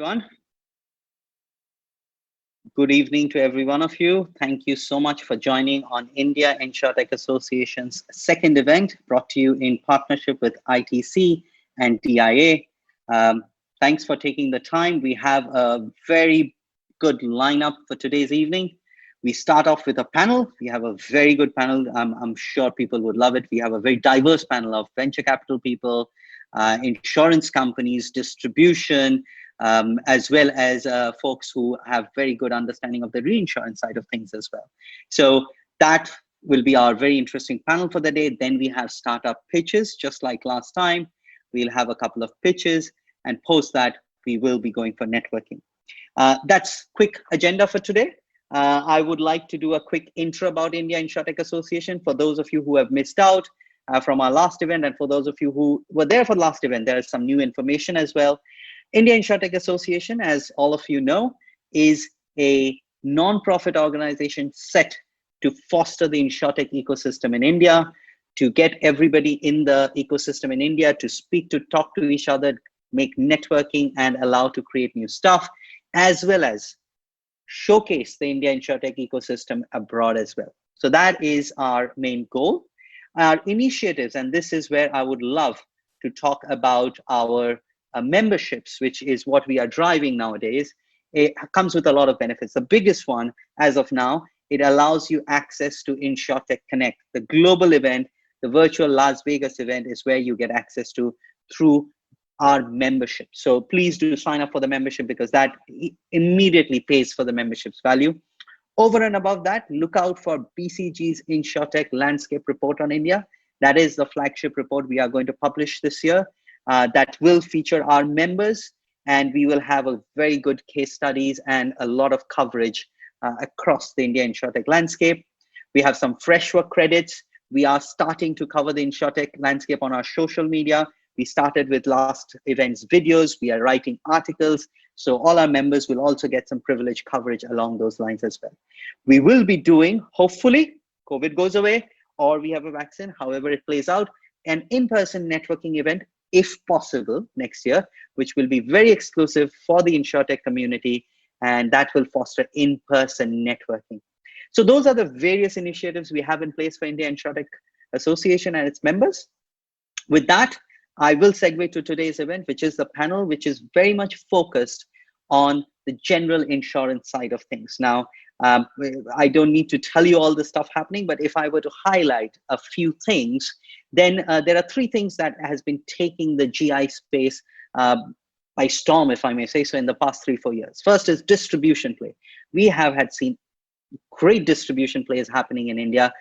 everyone. Good evening to every one of you. Thank you so much for joining on India InsurTech Association's second event brought to you in partnership with ITC and DIA. Thanks for taking the time. We have a very good lineup for today's evening. We start off with a panel. We have a very good panel. I'm sure people would love it. We have a very diverse panel of venture capital people, insurance companies, distribution, as well as folks who have very good understanding of the reinsurance side of things as well. So that will be our very interesting panel for the day. Then we have startup pitches, just like last time. We'll have a couple of pitches, and post that, we will be going for networking. That's quick agenda for today. I would like to do a quick intro about India InsurTech Association. For those of you who have missed out from our last event, and for those of you who were there for the last event, there is some new information as well. India InsurTech Association, as all of you know, is a non-profit organization set to foster the InsurTech ecosystem in India, to get everybody in the ecosystem in India to speak, to talk to each other, make networking, and allow to create new stuff, as well as showcase the India InsurTech ecosystem abroad as well. So that is our main goal. Our initiatives, and this is where I would love to talk about our memberships, which is what we are driving nowadays. It comes with a lot of benefits. The biggest one, as of now, it allows you access to InsurTech Connect, the global event, the virtual Las Vegas event is where you get access to through our membership. So please do sign up for the membership, because that immediately pays for the membership's value. Over and above that, look out for BCG's InsurTech Landscape Report on India. That is the flagship report we are going to publish this year. That will feature our members, and we will have a very good case studies and a lot of coverage across the India InsurTech landscape. We have some fresh work credits. We are starting to cover the InsurTech landscape on our social media. We started with last event's videos. We are writing articles. So all our members will also get some privileged coverage along those lines as well. We will be doing, hopefully, COVID goes away or we have a vaccine, however it plays out, an in-person networking event, if possible, next year, which will be very exclusive for the InsurTech community, and that will foster in-person networking. So those are the various initiatives we have in place for India InsurTech Association and its members. With that, I will segue to today's event, which is the panel, which is very much focused on the general insurance side of things. Now, I don't need to tell you all the stuff happening, but if I were to highlight a few things, then there are three things that has been taking the GI space by storm, if I may say so, in the past 3-4 years. First is distribution play. We have seen great distribution plays happening in India.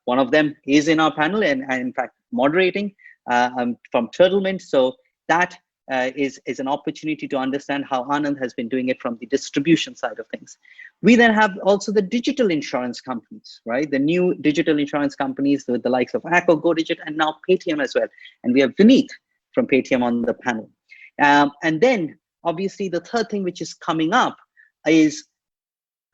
One of them is in our panel and in fact moderating from Turtlemint. So that is an opportunity to understand how Anand has been doing it from the distribution side of things. We then have also the digital insurance companies, right? The new digital insurance companies with the likes of Acco, GoDigit, and now PayTM as well. And we have Vineet from PayTM on the panel. And then obviously the third thing which is coming up is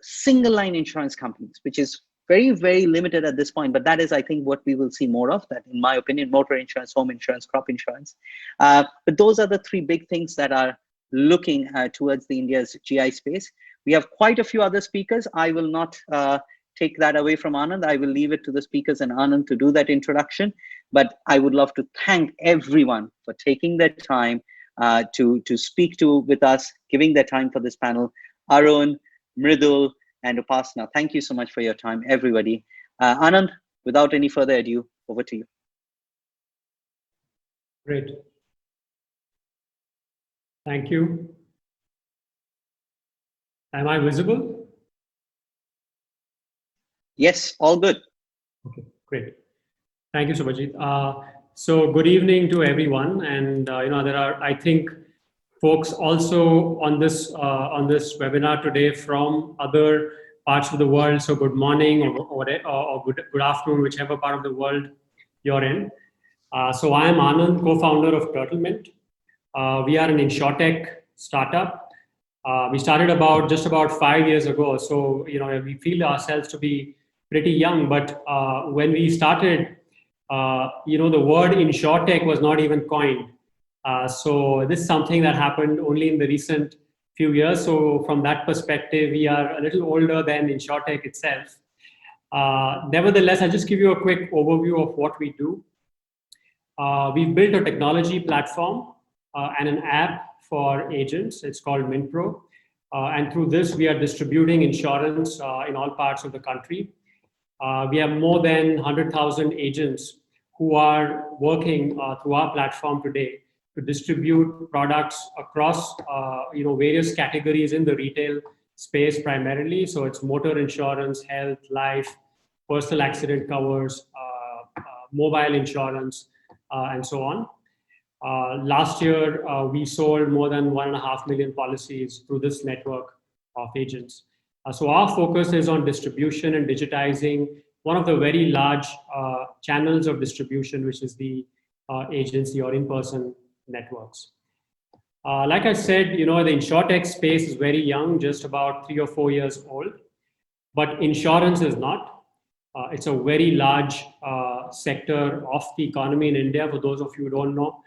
single line insurance companies, which is very, very limited at this point, but that is, I think, what we will see more of, that in my opinion, motor insurance, home insurance, crop insurance. But those are the three big things that are looking towards the India's GI space. We have quite a few other speakers. I will not take that away from Anand. I will leave it to the speakers and Anand to do that introduction. But I would love to thank everyone for taking their time to speak with us, giving their time for this panel. Arun, Mridul, and Upasana, thank you so much for your time, everybody. Anand, without any further ado, over to you. Great. Thank you. Am I visible? Yes, all good. Okay, great. Thank you, Subhajit. So good evening to everyone. And there are, I think, folks also on this webinar today from other parts of the world. So good morning or good afternoon, whichever part of the world you're in. So I am Anand, co-founder of Turtlemint. We are an InsurTech startup. We started just about 5 years ago. So we feel ourselves to be pretty young. But when we started, the word InsurTech was not even coined. So this is something that happened only in the recent few years. So from that perspective, we are a little older than InsurTech itself. Nevertheless, I'll just give you a quick overview of what we do. We've built a technology platform and an app for agents. It's called MintPro. And through this, we are distributing insurance in all parts of the country. We have more than 100,000 agents who are working through our platform today to distribute products across various categories in the retail space primarily. So it's motor insurance, health, life, personal accident covers, mobile insurance, and so on. Last year, we sold more than 1.5 million policies through this network of agents. So our focus is on distribution and digitizing one of the very large channels of distribution, which is the agency or in-person networks. Like I said, the InsurTech space is very young, just about 3 or 4 years old, but insurance is not. It's a very large sector of the economy in India. For those of you who don't know,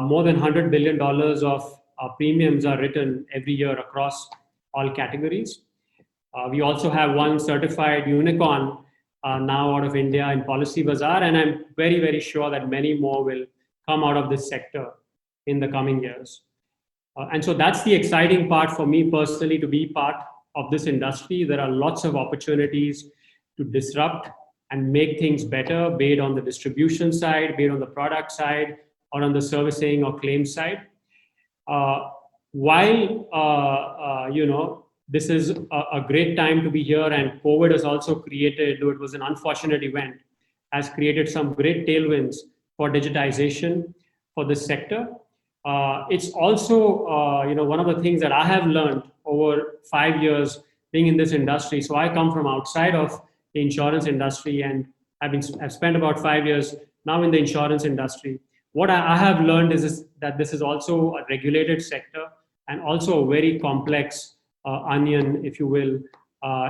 more than $100 billion of premiums are written every year across all categories. We also have one certified unicorn now out of India in Policy Bazaar, and I'm very, very sure that many more will come out of this sector in the coming years. And so that's the exciting part for me personally, to be part of this industry. There are lots of opportunities to disrupt and make things better, be it on the distribution side, be it on the product side, or on the servicing or claims side. While this is a great time to be here, and COVID has also created, though it was an unfortunate event, has created some great tailwinds for digitization for this sector. It's also one of the things that I have learned over 5 years being in this industry. So I come from outside of the insurance industry, and I've spent about 5 years now in the insurance industry. What I have learned is that this is also a regulated sector and also a very complex onion, if you will,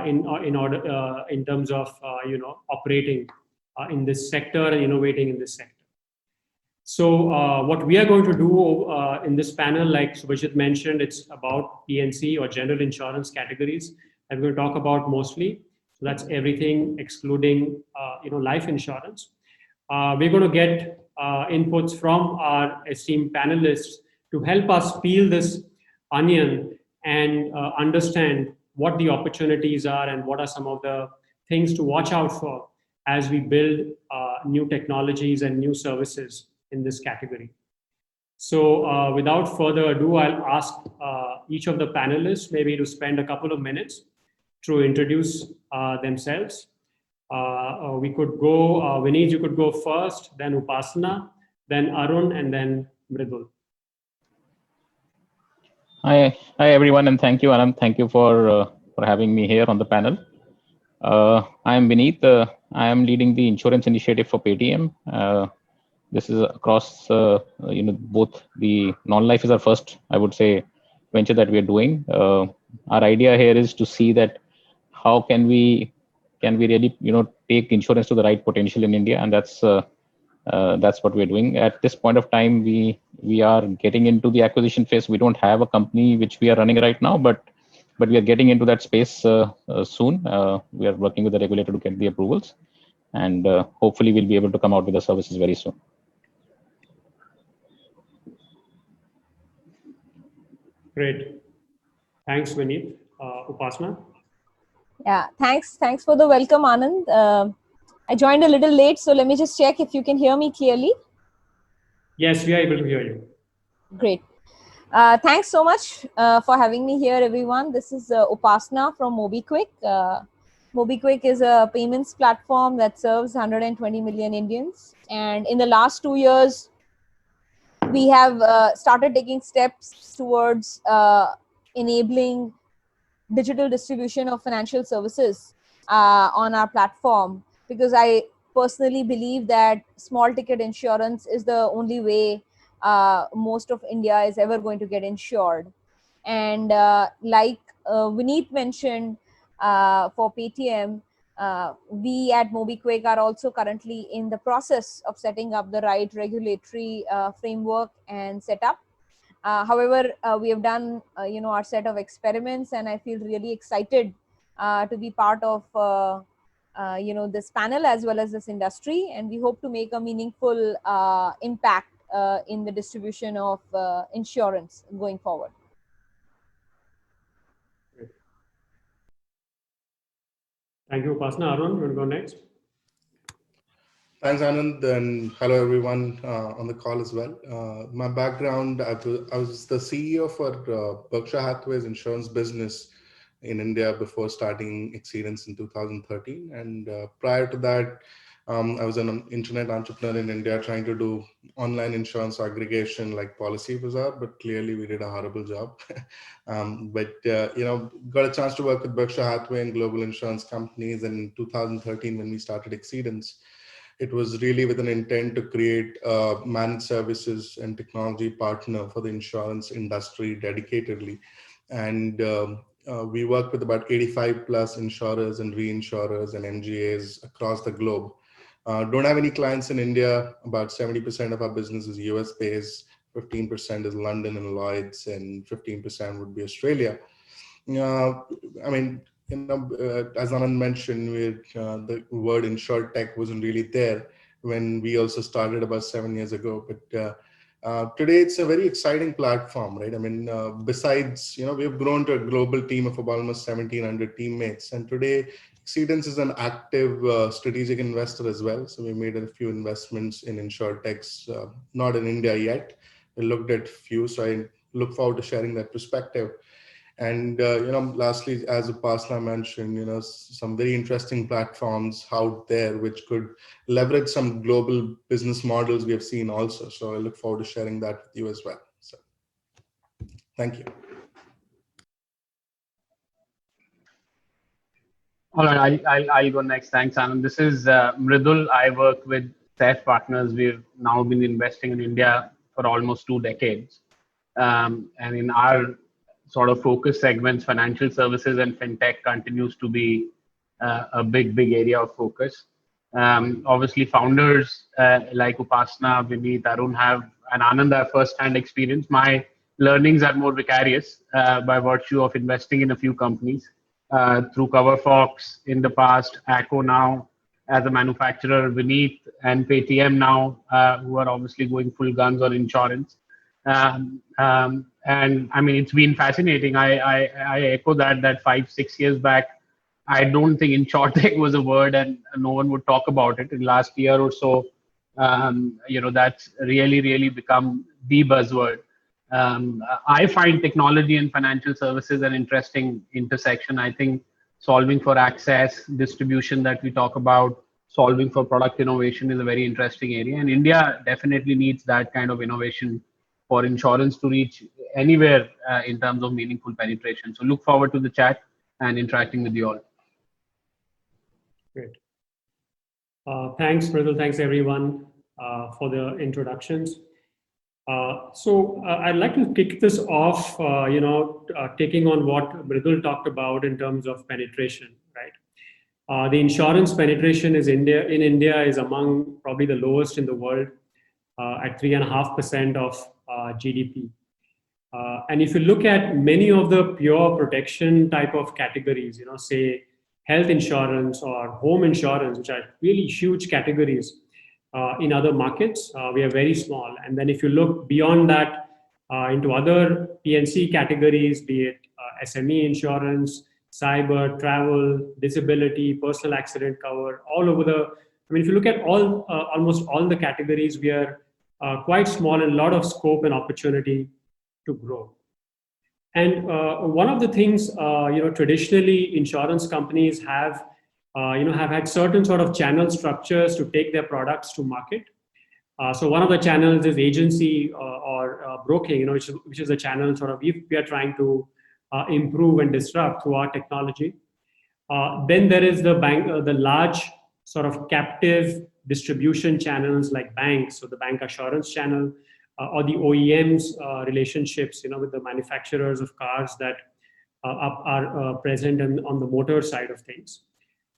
in terms of operating in this sector and innovating in this sector. So what we are going to do in this panel, like Subhajit mentioned, it's about P&C or general insurance categories that we're going to talk about mostly. So that's everything excluding life insurance. We're going to get inputs from our esteemed panelists to help us peel this onion and understand what the opportunities are and what are some of the things to watch out for as we build new technologies and new services in this category. So without further ado, I'll ask each of the panelists maybe to spend a couple of minutes to introduce themselves. We could go, Vineet, you could go first, then Upasana, then Arun, and then Mridul. Hi everyone, and thank you, Anand. Thank you for having me here on the panel. I am Vineet. I am leading the insurance initiative for PayTM. This is across, both the non-life is our first, I would say, venture that we are doing. Our idea here is to see that how can we really, take insurance to the right potential in India, and that's what we're doing. At this point of time, we are getting into the acquisition phase. We don't have a company which we are running right now, but we are getting into that space soon. We are working with the regulator to get the approvals, and hopefully we'll be able to come out with the services very soon. Great. Thanks, Vineet. Upasana? Yeah, thanks for the welcome, Anand. I joined a little late, so let me just check if you can hear me clearly. Yes, we are able to hear you. Great. Thanks so much for having me here, everyone. This is Upasana from Mobikwik. Mobikwik is a payments platform that serves 120 million Indians. And in the last 2 years, we have started taking steps towards enabling digital distribution of financial services on our platform, because I personally believe that small ticket insurance is the only way most of India is ever going to get insured. And like Vineet mentioned, for PayTM, we at Mobikwik are also currently in the process of setting up the right regulatory framework and setup. However, we have done, our set of experiments, and I feel really excited to be part of, this panel as well as this industry. And we hope to make a meaningful impact in the distribution of insurance going forward. Thank you, Upasana. Arun, we'll go next. Thanks, Anand, and hello everyone on the call as well. My background, I was the CEO for Berkshire Hathaway's insurance business in India before starting Xceedance in 2013. And prior to that, I was an internet entrepreneur in India trying to do online insurance aggregation like Policy Bazaar, but clearly we did a horrible job. Got a chance to work with Berkshire Hathaway and global insurance companies. And in 2013, when we started Xceedance, it was really with an intent to create a managed services and technology partner for the insurance industry dedicatedly. And we work with about 85 plus insurers and reinsurers and MGAs across the globe. Don't have any clients in India. About 70% of our business is US based, 15% is London and Lloyd's, and 15% would be Australia. As Anand mentioned, the word InsurTech wasn't really there when we also started about 7 years ago. But today it's a very exciting platform, right? Besides, we've grown to a global team of about almost 1,700 teammates. And today, Xceedance is an active strategic investor as well. So we made a few investments in InsurTechs, not in India yet. We looked at a few, so I look forward to sharing that perspective. And, lastly, as Upasana mentioned, some very interesting platforms out there which could leverage some global business models we have seen also. So I look forward to sharing that with you as well. So thank you. All right, I'll go next. Thanks, Anand. This is Mridul. I work with SAIF Partners. We've now been investing in India for almost 2 decades. And in our sort of focus segments, financial services and fintech continues to be a big area of focus. Obviously, founders like Upasana, Vineet, Arun and Anand have first-hand experience. My learnings are more vicarious by virtue of investing in a few companies through CoverFox in the past, ACO now as a manufacturer, Vineet and PayTM now, who are obviously going full guns on insurance. And it's been fascinating. I echo that 5-6 years back, I don't think InsurTech was a word and no one would talk about it. In last year or so, that's really become the buzzword. I find technology and financial services an interesting intersection. I think solving for access, distribution that we talk about, solving for product innovation is a very interesting area. And India definitely needs that kind of innovation for insurance to reach anywhere in terms of meaningful penetration. So look forward to the chat and interacting with you all. Great. Thanks, Mridul. Thanks, everyone, for the introductions. So I'd like to kick this off, taking on what Mridul talked about in terms of penetration, right? The insurance penetration in India is among probably the lowest in the world at 3.5% of GDP. And if you look at many of the pure protection type of categories, say health insurance or home insurance, which are really huge categories in other markets, we are very small. And then if you look beyond that into other P&C categories, be it SME insurance, cyber, travel, disability, personal accident cover, all over if you look at almost all the categories, we are quite small and a lot of scope and opportunity to grow. And one of the things, traditionally insurance companies have had certain sort of channel structures to take their products to market. So one of the channels is agency or broking, which is a channel sort of we are trying to improve and disrupt through our technology. Then there is the large sort of captive distribution channels like banks, so the bank assurance channel, or the OEMs relationships, with the manufacturers of cars that are present on the motor side of things.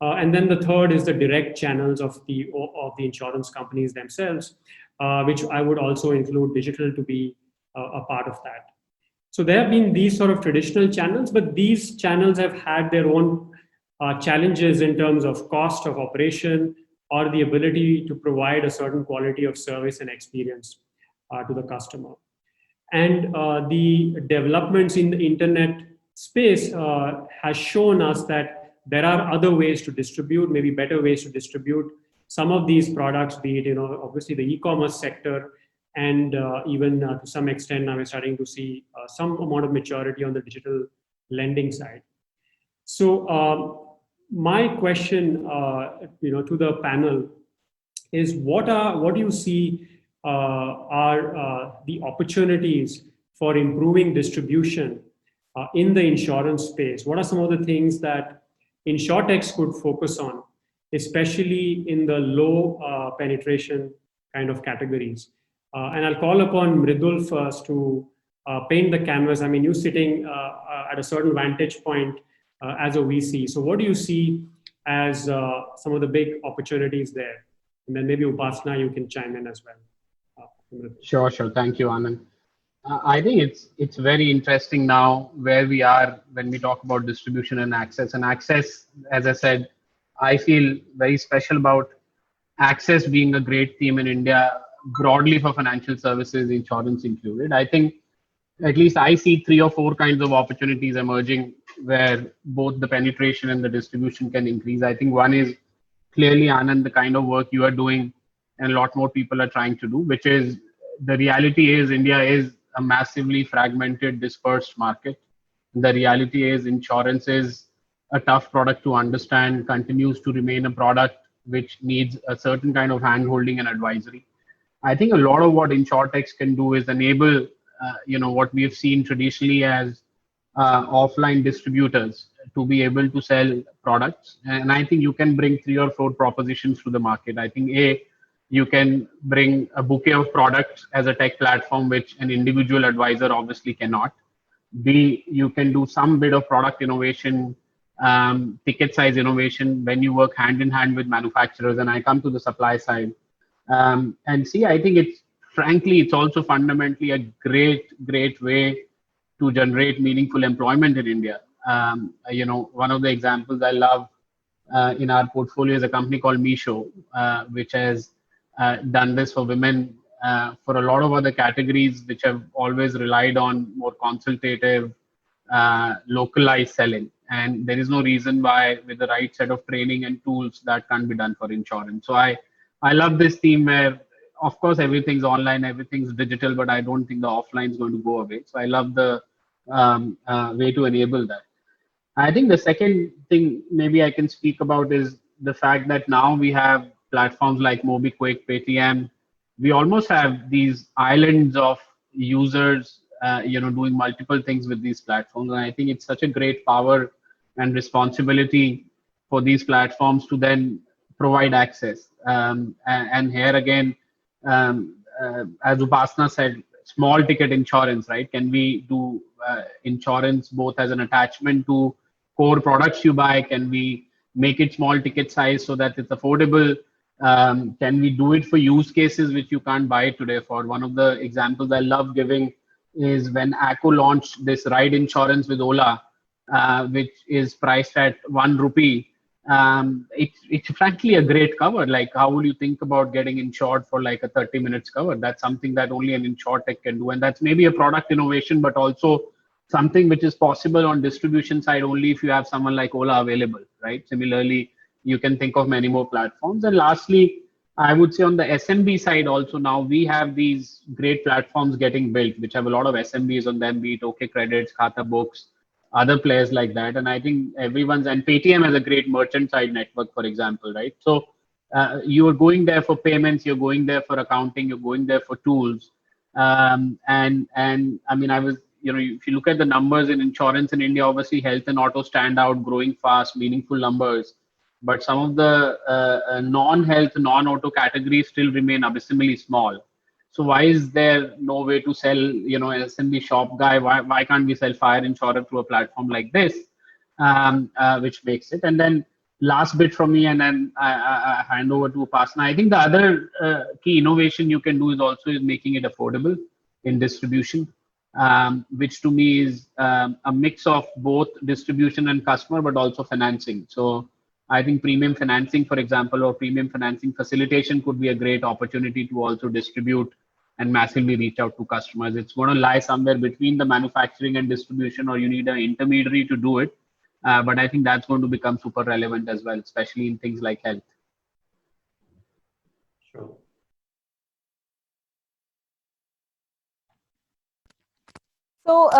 And then the third is the direct channels of the insurance companies themselves, which I would also include digital to be a part of that. So there have been these sort of traditional channels, but these channels have had their own challenges in terms of cost of operation or the ability to provide a certain quality of service and experience to the customer. And the developments in the internet space has shown us that there are other ways to distribute, maybe better ways to distribute some of these products, be it, obviously the e-commerce sector, and even to some extent now we're starting to see some amount of maturity on the digital lending side. So my question, to the panel is what do you see are the opportunities for improving distribution in the insurance space? What are some of the things that insurtechs could focus on, especially in the low penetration kind of categories? And I'll call upon Mridul first to paint the canvas. I mean, you're sitting at a certain vantage point as a VC. So what do you see as some of the big opportunities there? And then maybe Upasana, you can chime in as well. Sure. Thank you, Anand. I think it's very interesting now where we are when we talk about distribution and access. And access, as I said, I feel very special about access being a great theme in India, broadly for financial services, insurance included. I think at least I see 3 or 4 kinds of opportunities emerging where both the penetration and the distribution can increase. I think one is clearly, Anand, the kind of work you are doing and a lot more people are trying to do, which is the reality is India is a massively fragmented, dispersed market. The reality is insurance is a tough product to understand, continues to remain a product which needs a certain kind of hand-holding and advisory. I think a lot of what insurtechs can do is enable, what we have seen traditionally as offline distributors to be able to sell products. And I think you can bring 3 or 4 propositions to the market. I think you can bring a bouquet of products as a tech platform, which an individual advisor obviously cannot. B, you can do some bit of product innovation, ticket size innovation when you work hand in hand with manufacturers. And I come to the supply side. And C, I think it's also fundamentally a great way to generate meaningful employment in India. One of the examples I love in our portfolio is a company called Meesho, which has done this for women, for a lot of other categories which have always relied on more consultative, localized selling. And there is no reason why with the right set of training and tools that can't be done for insurance. So I love this theme where, of course, everything's online, everything's digital, but I don't think the offline is going to go away. So I love the way to enable that. I think the second thing maybe I can speak about is the fact that now we have platforms like Mobikwik, PayTM. We almost have these islands of users, doing multiple things with these platforms. And I think it's such a great power and responsibility for these platforms to then provide access. And here again, as Upasana said, small ticket insurance, right? Can we do insurance both as an attachment to core products you buy? Can we make it small ticket size so that it's affordable? Can we do it for use cases which you can't buy today for? One of the examples I love giving is when Taku launched this ride insurance with Ola, which is priced at 1 rupee. It's frankly a great cover. Like, how would you think about getting insured for like a 30 minutes cover? That's something that only an insurtech can do. And that's maybe a product innovation, but also something which is possible on distribution side only if you have someone like Ola available, right? Similarly, you can think of many more platforms. And lastly, I would say on the SMB side also, now we have these great platforms getting built, which have a lot of SMBs on them, be it OK Credits, Khata Books, other players like that. And I think and PayTM has a great merchant side network, for example, right? So you're going there for payments, you're going there for accounting, you're going there for tools. And I mean, if you look at the numbers in insurance in India, obviously health and auto stand out, growing fast, meaningful numbers. But some of the non-health, non-auto categories still remain abysmally small. So why is there no way to sell, an SMB shop guy? Why can't we sell fire insurance through a platform like this, which makes it? And then last bit from me, and then I hand over to Upasana. I think the other key innovation you can do is making it affordable. in distribution, which to me is a mix of both distribution and customer, but also financing. So I think premium financing, for example, or premium financing facilitation could be a great opportunity to also distribute and massively reach out to customers. It's going to lie somewhere between the manufacturing and distribution, or you need an intermediary to do it. But I think that's going to become super relevant as well, especially in things like health. Sure. So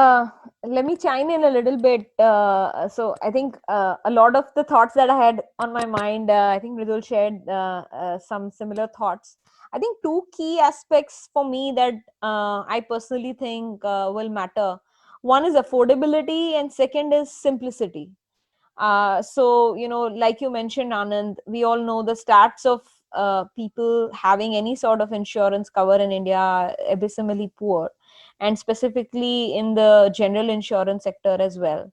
let me chime in a little bit. So I think a lot of the thoughts that I had on my mind, I think Mridul shared some similar thoughts. I think two key aspects for me that I personally think will matter. One is affordability, and second is simplicity. So, like you mentioned, Anand, we all know the stats of people having any sort of insurance cover in India are abysmally poor, and specifically in the general insurance sector as well.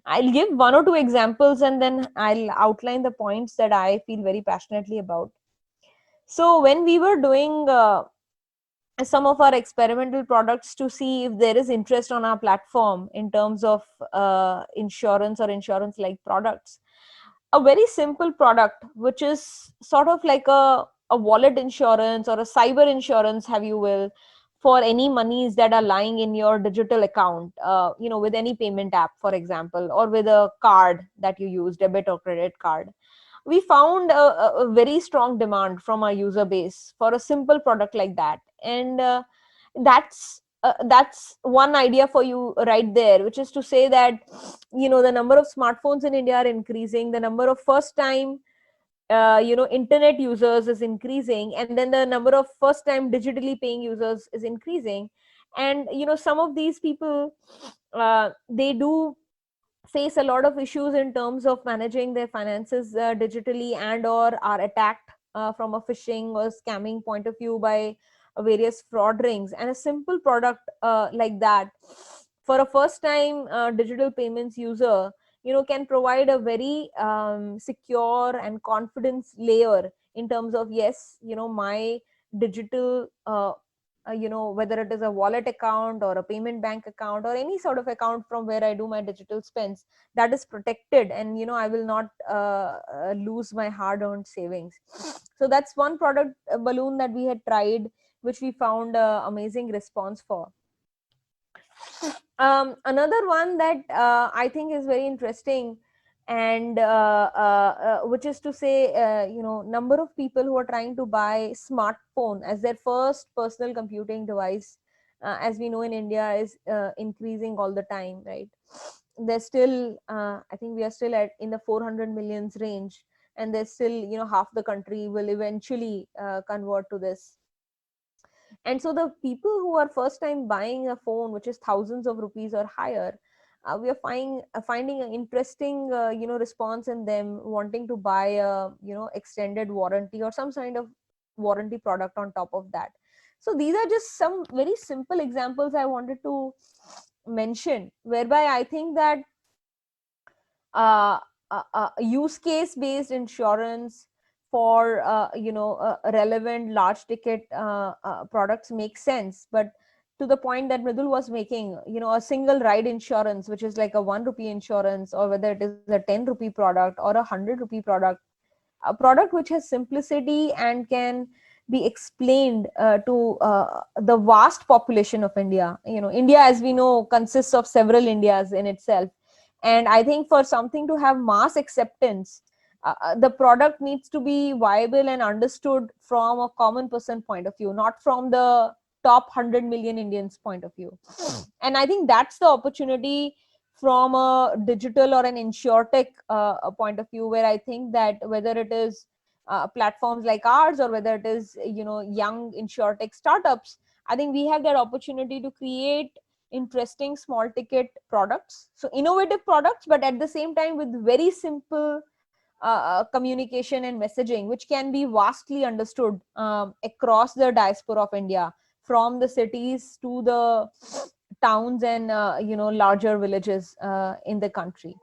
I'll give one or two examples and then I'll outline the points that I feel very passionately about. So, when we were doing some of our experimental products to see if there is interest on our platform in terms of insurance or insurance like products, a very simple product which is sort of like a wallet insurance or a cyber insurance, have you will, for any monies that are lying in your digital account, with any payment app, for example, or with a card that you use, debit or credit card. We found a very strong demand from our user base for a simple product like that. And that's one idea for you right there, which is to say that the number of smartphones in India are increasing, the number of first time internet users is increasing, and then the number of first time digitally paying users is increasing. And some of these people, they do face a lot of issues in terms of managing their finances digitally, and or are attacked from a phishing or scamming point of view by various fraud rings. And a simple product like that for a first time digital payments user can provide a very secure and confidence layer in terms of, yes, my digital whether it is a wallet account or a payment bank account or any sort of account from where I do my digital spends, that is protected, and I will not lose my hard earned savings. So that's one product balloon that we had tried, which we found amazing response for. Another one that I think is very interesting, and which is to say, number of people who are trying to buy smartphone as their first personal computing device, as we know in India, is increasing all the time, right? There's still, I think we are still in the 400 millions range, and there's still, half the country will eventually convert to this. And so the people who are first time buying a phone which is thousands of rupees or higher, we are finding an interesting response in them wanting to buy a extended warranty or some kind of warranty product on top of that. So these are just some very simple examples I wanted to mention, whereby I think that use case based insurance for relevant large ticket products makes sense. But to the point that Mridul was making, a single ride insurance, which is like a 1 rupee insurance, or whether it is a 10 rupee product or a 100 rupee product, a product which has simplicity and can be explained to the vast population of India. India, as we know, consists of several Indias in itself. And I think for something to have mass acceptance, the product needs to be viable and understood from a common person point of view, not from the top 100 million Indians point of view. And I think that's the opportunity from a digital or an insurtech point of view, where I think that whether it is platforms like ours or whether it is young insurtech startups, I think we have that opportunity to create interesting small ticket products, so innovative products, but at the same time with very simple communication and messaging, which can be vastly understood across the diaspora of India, from the cities to the towns and larger villages in the country.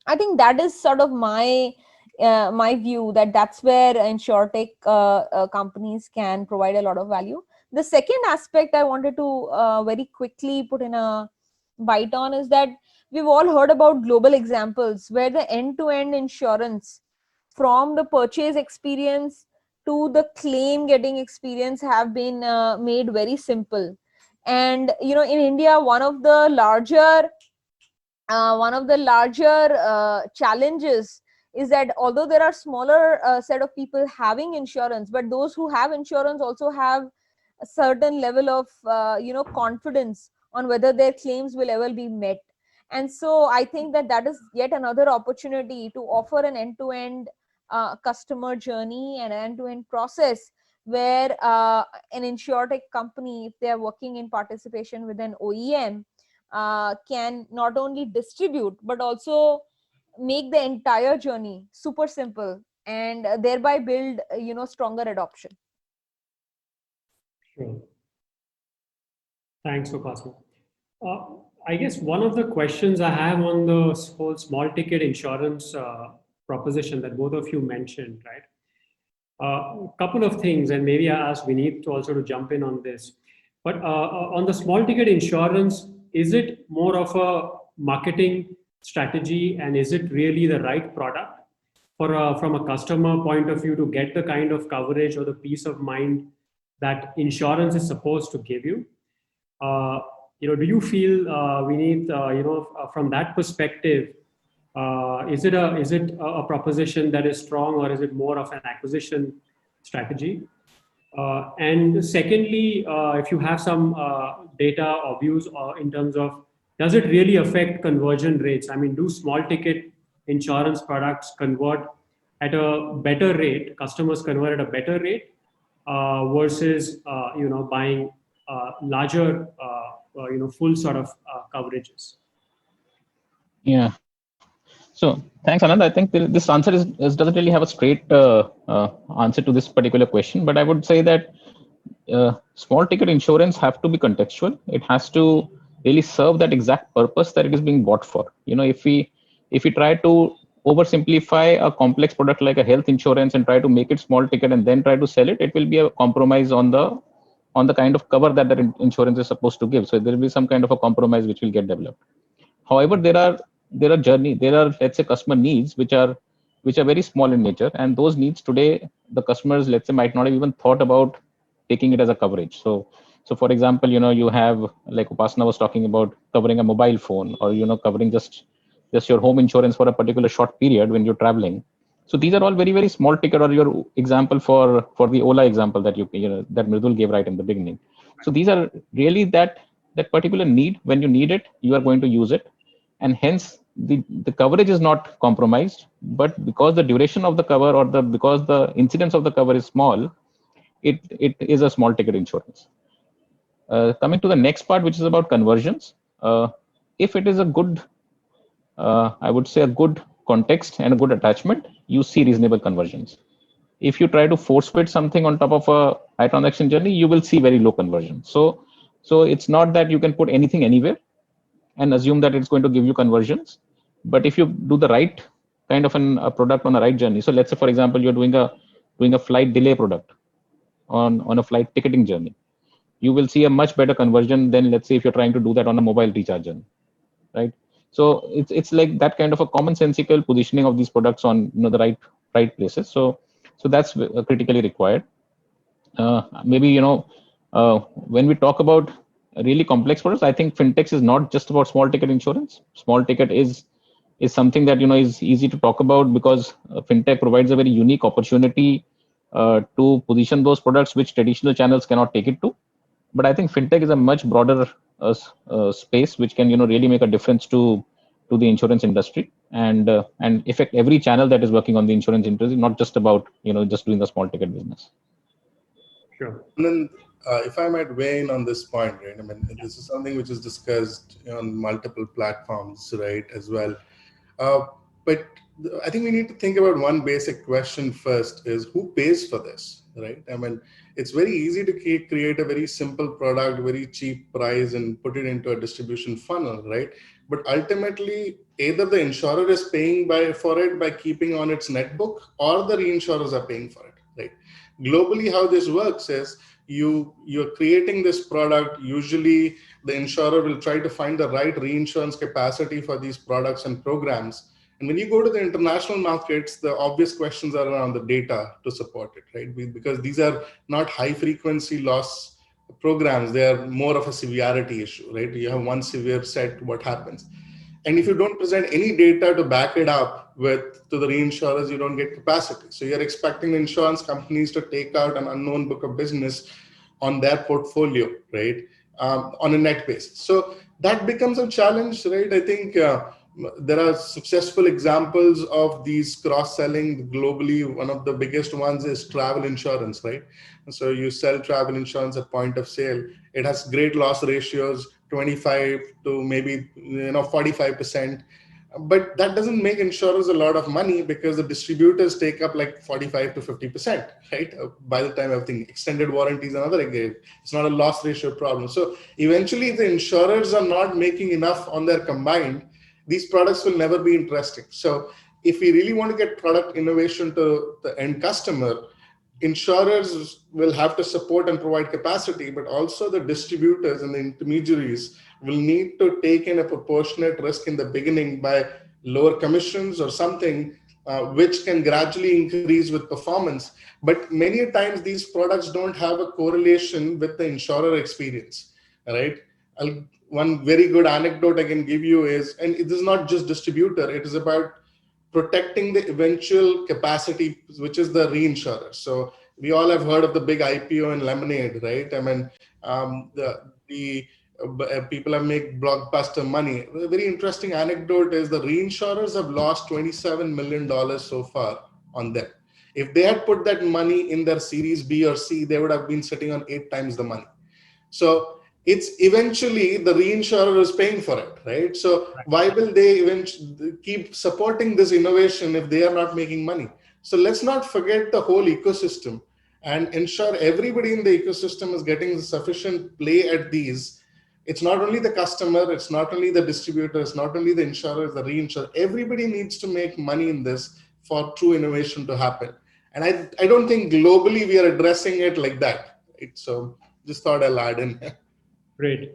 I think that is sort of my view, that that's where insurtech companies can provide a lot of value. The second aspect I wanted to very quickly put in a bite on is that we've all heard about global examples where the end-to-end insurance from the purchase experience to the claim getting experience have been made very simple. And in India, one of the larger challenges is that although there are smaller set of people having insurance, but those who have insurance also have a certain level of confidence on whether their claims will ever be met. And so I think that is yet another opportunity to offer an end-to-end customer journey and an end-to-end process where an insurtech company, if they are working in participation with an OEM, can not only distribute but also make the entire journey super simple and thereby build stronger adoption. Sure. Thanks, Upasana. I guess one of the questions I have on the whole small ticket insurance proposition that both of you mentioned, right? A couple of things, and maybe I ask Vineet also to jump in on this. But on the small ticket insurance, is it more of a marketing strategy, and is it really the right product for from a customer point of view to get the kind of coverage or the peace of mind that insurance is supposed to give you? Do you feel, Vineet, from that perspective, is it a proposition that is strong, or is it more of an acquisition strategy? And secondly, if you have some data or views in terms of, does it really affect conversion rates? I mean, do small ticket insurance products convert at a better rate? Customers convert at a better rate versus buying larger full sort of coverages? Yeah. So thanks, Anand. I think this answer doesn't really have a straight answer to this particular question, but I would say that small ticket insurance have to be contextual. It has to really serve that exact purpose that it is being bought for. If we try to oversimplify a complex product like a health insurance and try to make it small ticket and then try to sell it, it will be a compromise on the kind of cover that the insurance is supposed to give. So there will be some kind of a compromise which will get developed. However, there are let's say customer needs which are very small in nature, and those needs today the customers, let's say, might not have even thought about taking it as a coverage. So for example, you have, like Upasana was talking about, covering a mobile phone, or covering just your home insurance for a particular short period when you're traveling. So these are all very, very small ticket, or your example for the Ola example that that Mridul gave right in the beginning. So these are really that particular need. When you need it, you are going to use it, and hence the coverage is not compromised. But because the duration of the cover, or because the incidence of the cover is small, it is a small ticket insurance. Coming to the next part, which is about conversions. If it is a good, I would say, a good context and a good attachment, you see reasonable conversions. If you try to force fit something on top of a high transaction journey, you will see very low conversion. So it's not that you can put anything anywhere and assume that it's going to give you conversions. But if you do the right kind of a product on the right journey, so let's say, for example, you're doing a flight delay product on a flight ticketing journey, you will see a much better conversion than, let's say, if you're trying to do that on a mobile recharge journey, right? So it's like that kind of a commonsensical positioning of these products on the right places. So that's critically required. Maybe when we talk about really complex products, I think fintechs is not just about small ticket insurance. Small ticket is something that is easy to talk about, because fintech provides a very unique opportunity to position those products which traditional channels cannot take it to. But I think fintech is a much broader space which can really make a difference to the insurance industry and affect every channel that is working on the insurance industry, not just about just doing the small ticket business. Sure. And then, if I might weigh in on this point, right? I mean, this is something which is discussed on multiple platforms, right, as well. But I think we need to think about one basic question first: is who pays for this, right? I mean, it's very easy to create a very simple product, very cheap price, and put it into a distribution funnel, right? But ultimately, either the insurer is paying for it by keeping on its net book, or the reinsurers are paying for it, right? Globally, how this works is you're creating this product. Usually the insurer will try to find the right reinsurance capacity for these products and programs. And when you go to the international markets, the obvious questions are around the data to support it, right? Because these are not high frequency loss programs. They are more of a severity issue, right? You have one severe set, what happens? And if you don't present any data to back it up to the reinsurers, you don't get capacity. So you're expecting the insurance companies to take out an unknown book of business on their portfolio, right? On a net basis. So that becomes a challenge, right? I think there are successful examples of these cross-selling globally. One of the biggest ones is travel insurance, right? So you sell travel insurance at point of sale. It has great loss ratios, 25 to maybe 45%. But that doesn't make insurers a lot of money because the distributors take up like 45 to 50%, right? By the time everything, extended warranty is another game. It's not a loss ratio problem. So eventually, if the insurers are not making enough on their combined, these products will never be interesting. So if we really want to get product innovation to the end customer, insurers will have to support and provide capacity, but also the distributors and the intermediaries will need to take in a proportionate risk in the beginning by lower commissions or something, which can gradually increase with performance. But many times these products don't have a correlation with the insurer experience, right? One very good anecdote I can give you is, and it is not just distributor, it is about protecting the eventual capacity, which is the reinsurer. So we all have heard of the big IPO in Lemonade, right? I mean, people have made blockbuster money. A very interesting anecdote is the reinsurers have lost $27 million so far on them. If they had put that money in their Series B or C, they would have been sitting on 8 times the money. So it's eventually the reinsurer is paying for it, right? So why will they eventually keep supporting this innovation if they are not making money? So let's not forget the whole ecosystem and ensure everybody in the ecosystem is getting sufficient play at these. It's not only the customer, it's not only the distributor, it's not only the insurer, it's the reinsurer. Everybody needs to make money in this for true innovation to happen. And I don't think globally we are addressing it like that. Right? So just thought I'll add in. Great.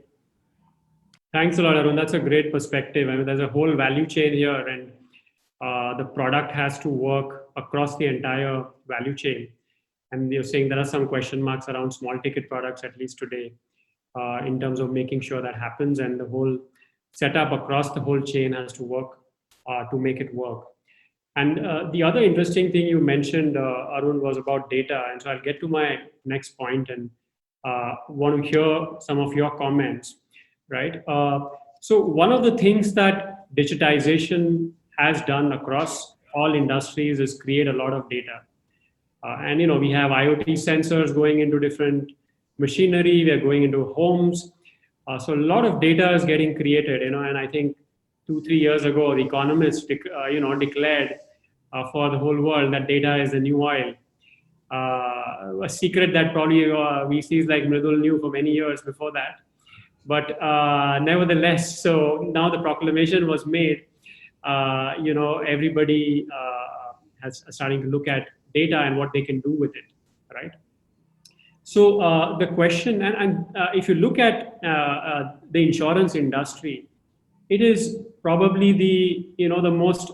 Thanks a lot, Arun. That's a great perspective. I mean, there's a whole value chain here, and the product has to work across the entire value chain. And you're saying there are some question marks around small ticket products, at least today, in terms of making sure that happens, and the whole setup across the whole chain has to work to make it work. And the other interesting thing you mentioned, Arun, was about data. And so I'll get to my next point and want to hear some of your comments, right? So one of the things that digitization has done across all industries is create a lot of data. And we have IoT sensors going into different machinery, we are going into homes. So a lot of data is getting created, and I think 2-3 years ago, the economists, declared for the whole world that data is the new oil. A secret that probably VCs like Mridul knew for many years before that. But nevertheless, so now the proclamation was made, everybody has starting to look at data and what they can do with it, right? So the question, and if you look at the insurance industry, it is probably the most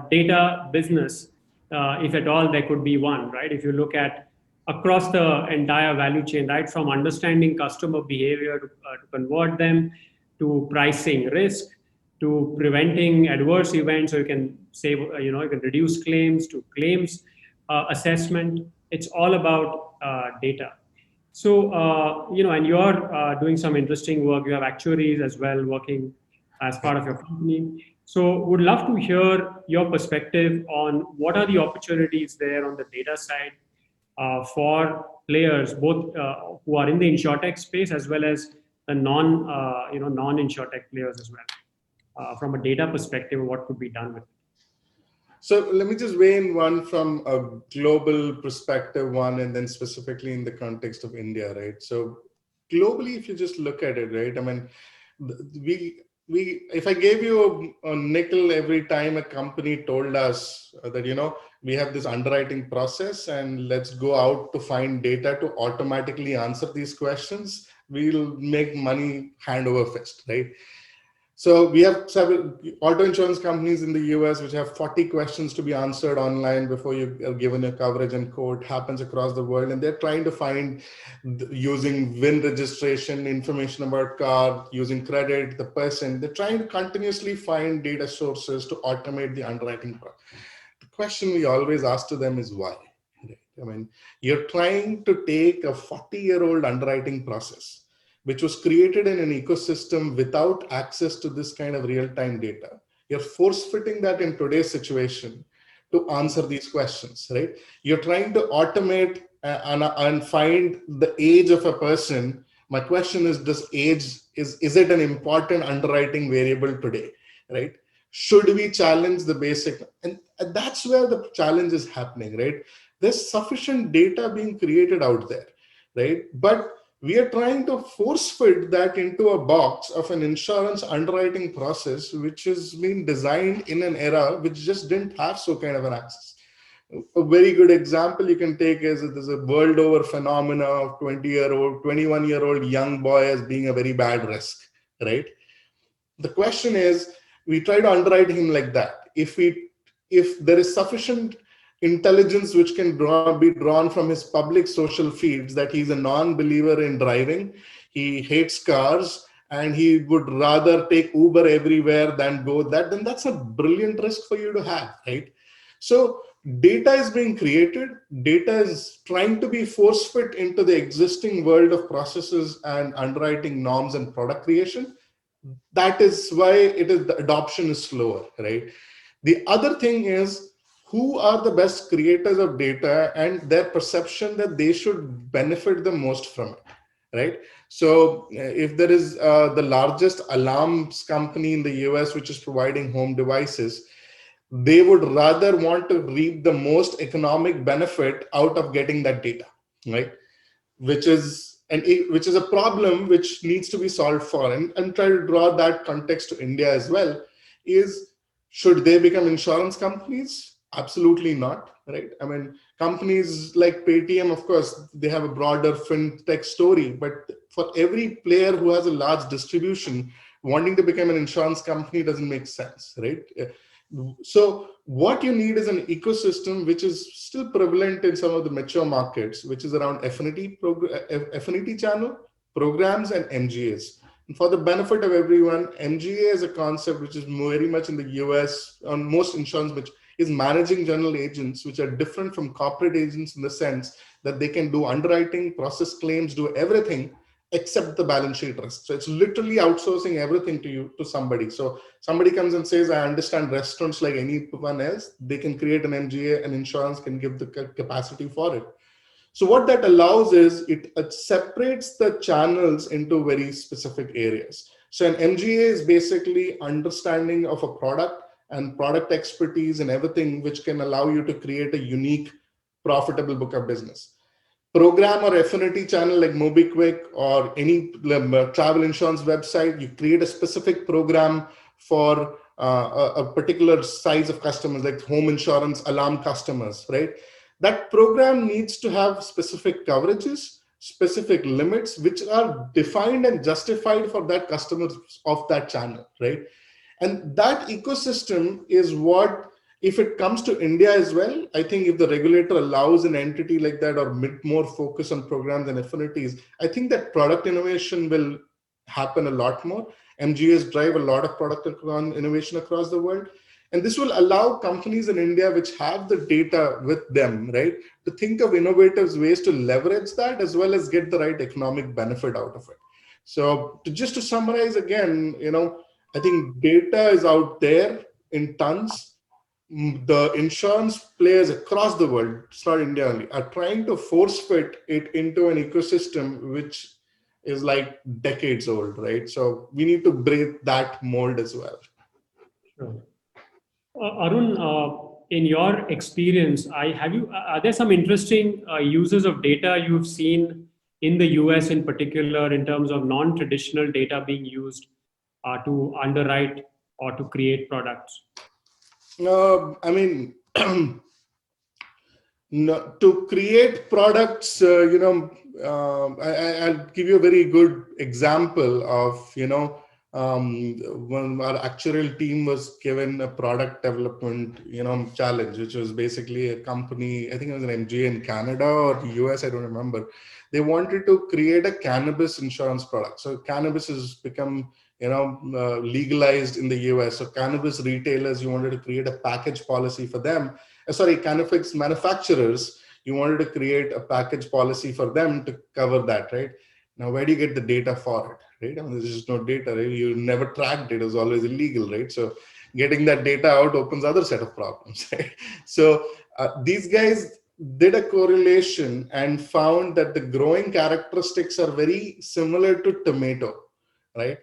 data business, if at all there could be one, right? If you look at across the entire value chain, right, from understanding customer behavior to convert them, to pricing risk, to preventing adverse events, so you can save, you can reduce claims, to claims assessment. It's all about data. So, and you're doing some interesting work. You have actuaries as well working as part of your company. So would love to hear your perspective on what are the opportunities there on the data side for players, both who are in the InsurTech space as well as the non-InsurTech players as well. From a data perspective, what could be done with it? So let me just weigh in one from a global perspective, and then specifically in the context of India, right? So globally, if you just look at it, right, I mean, if I gave you a nickel every time a company told us that, you know, we have this underwriting process and let's go out to find data to automatically answer these questions, we'll make money hand over fist, right? So we have several auto insurance companies in the US which have 40 questions to be answered online before you are given a coverage and quote. Happens across the world, and they're trying to find, using VIN registration, information about car, using credit, the person. They're trying to continuously find data sources to automate the underwriting process. The question we always ask to them is why? I mean, you're trying to take a 40-year-old underwriting process which was created in an ecosystem without access to this kind of real-time data. You're force-fitting that in today's situation to answer these questions, right? You're trying to automate and find the age of a person. My question is, does age, is it an important underwriting variable today, right? Should we challenge the basic? And that's where the challenge is happening, right? There's sufficient data being created out there, right? But we are trying to force fit that into a box of an insurance underwriting process, which has been designed in an era which just didn't have so kind of an access. A very good example you can take is there's a world over phenomena of 20-year-old, 21-year-old young boy as being a very bad risk, right? The question is, we try to underwrite him like that. If there is sufficient intelligence which can be drawn from his public social feeds that he's a non-believer in driving, he hates cars, and he would rather take Uber everywhere than go that, then that's a brilliant risk for you to have, right? So data is being created, data is trying to be force fit into the existing world of processes and underwriting norms and product creation. That is why the adoption is slower, right? The other thing is, who are the best creators of data and their perception that they should benefit the most from it, right? So if there is the largest alarms company in the US, which is providing home devices, they would rather want to reap the most economic benefit out of getting that data, right? Which is a problem which needs to be solved for. And try to draw that context to India as well is, should they become insurance companies? Absolutely not, right? I mean, companies like PayTM, of course, they have a broader fintech story, but for every player who has a large distribution, wanting to become an insurance company doesn't make sense, right? So what you need is an ecosystem which is still prevalent in some of the mature markets, which is around affinity channel, programs, and MGAs. And for the benefit of everyone, MGA is a concept which is very much in the US on most insurance, which is managing general agents, which are different from corporate agents in the sense that they can do underwriting, process claims, do everything except the balance sheet risk. So it's literally outsourcing everything to somebody. So somebody comes and says, I understand restaurants like anyone else. They can create an MGA, and insurance can give the capacity for it. So what that allows is it separates the channels into very specific areas. So an MGA is basically understanding of a product and product expertise and everything, which can allow you to create a unique, profitable book of business. Program or affinity channel like Mobikwik or any travel insurance website, you create a specific program for a particular size of customers, like home insurance, alarm customers, right? That program needs to have specific coverages, specific limits, which are defined and justified for that customer of that channel, right? And that ecosystem is what, if it comes to India as well, I think if the regulator allows an entity like that or more focus on programs and affinities, I think that product innovation will happen a lot more. MGAs drive a lot of product innovation across the world. And this will allow companies in India which have the data with them, right, to think of innovative ways to leverage that as well as get the right economic benefit out of it. So just to summarize again, I think data is out there in tons. The insurance players across the world, it's not India only, are trying to force fit it into an ecosystem which is like decades old, right? So we need to break that mold as well. Sure. Arun, in your experience, are there some interesting uses of data you've seen in the US in particular in terms of non-traditional data being used to underwrite or to create products? I mean, no, to create products, I'll give you a very good example of, when our actuarial team was given a product development, challenge, which was basically a company, I think it was an MGA in Canada or US, I don't remember. They wanted to create a cannabis insurance product. So cannabis has become, legalized in the US. So cannabis retailers, you wanted to create a package policy for them. Cannabis manufacturers, you wanted to create a package policy for them to cover that, right? Now, where do you get the data for it, right? I mean, there's just no data, right? You never tracked it. It was always illegal, right? So getting that data out opens other set of problems, right? So these guys did a correlation and found that the growing characteristics are very similar to tomato, right?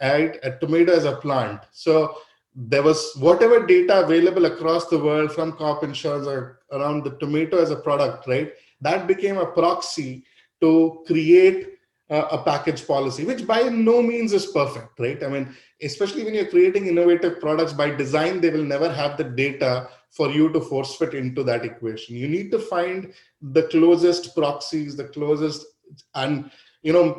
A tomato as a plant. So there was whatever data available across the world from crop insurance or around the tomato as a product, right? That became a proxy to create a package policy, which by no means is perfect, right? I mean, especially when you're creating innovative products, by design, they will never have the data for you to force fit into that equation. You need to find the closest proxies, the closest and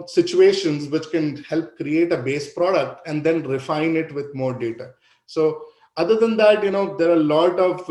situations which can help create a base product and then refine it with more data. So other than that, there are a lot of,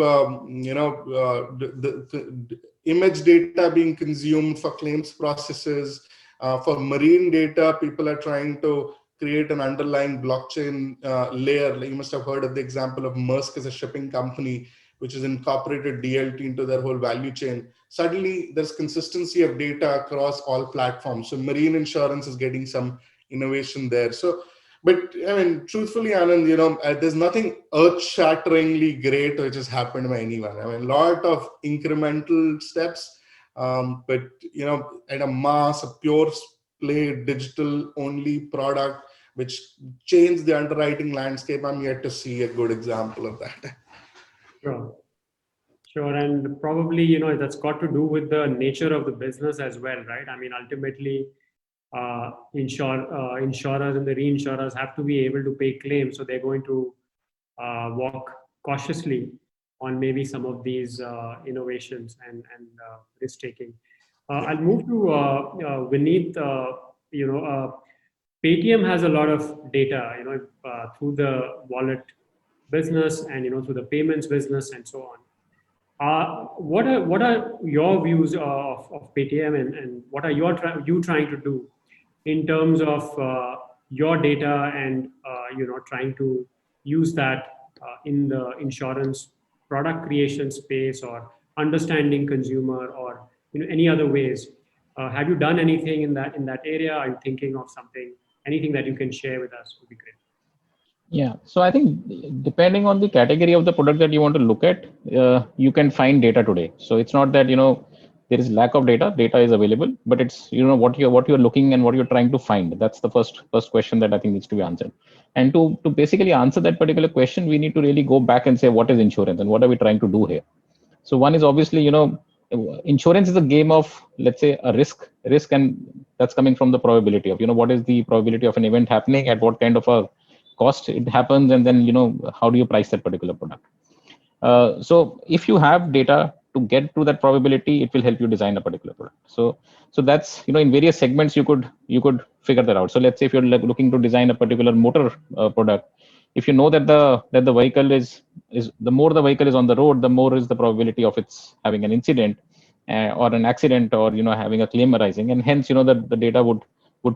the image data being consumed for claims processes. For marine data, people are trying to create an underlying blockchain layer. Like you must have heard of the example of Maersk as a shipping company, which has incorporated DLT into their whole value chain. Suddenly, there's consistency of data across all platforms. So marine insurance is getting some innovation there. So, but I mean, truthfully, Anand, there's nothing earth-shatteringly great which has happened by anyone. I mean, a lot of incremental steps, but at a mass, a pure play, digital-only product which changed the underwriting landscape. I'm yet to see a good example of that. Sure, and probably that's got to do with the nature of the business as well, right? I mean, ultimately, insurers and the reinsurers have to be able to pay claims, so they're going to walk cautiously on maybe some of these innovations and risk taking. I'll move to Vineet. PayTM has a lot of data, through the wallet business and through the payments business and so on. What are your views of PayTM and what are you trying to do in terms of your data and trying to use that in the insurance product creation space or understanding consumer or any other ways? Have you done anything in that area? Are you thinking of something? Anything that you can share with us would be great. Yeah, so I think depending on the category of the product that you want to look at, you can find data today. So it's not that there is lack of data. Data is available, but it's what you're looking and what you're trying to find. That's the first question that I think needs to be answered. And to basically answer that particular question, we need to really go back and say what is insurance and what are we trying to do here. So one is obviously insurance is a game of, let's say, a risk, and that's coming from the probability of what is the probability of an event happening at what kind of a cost it happens, and then how do you price that particular product. So if you have data to get to that probability, it will help you design a particular product. So that's in various segments you could figure that out. So let's say if you're looking to design a particular motor product, if you know that the vehicle is the more the vehicle is on the road, the more is the probability of its having an incident or an accident or having a claim arising, and hence that the data would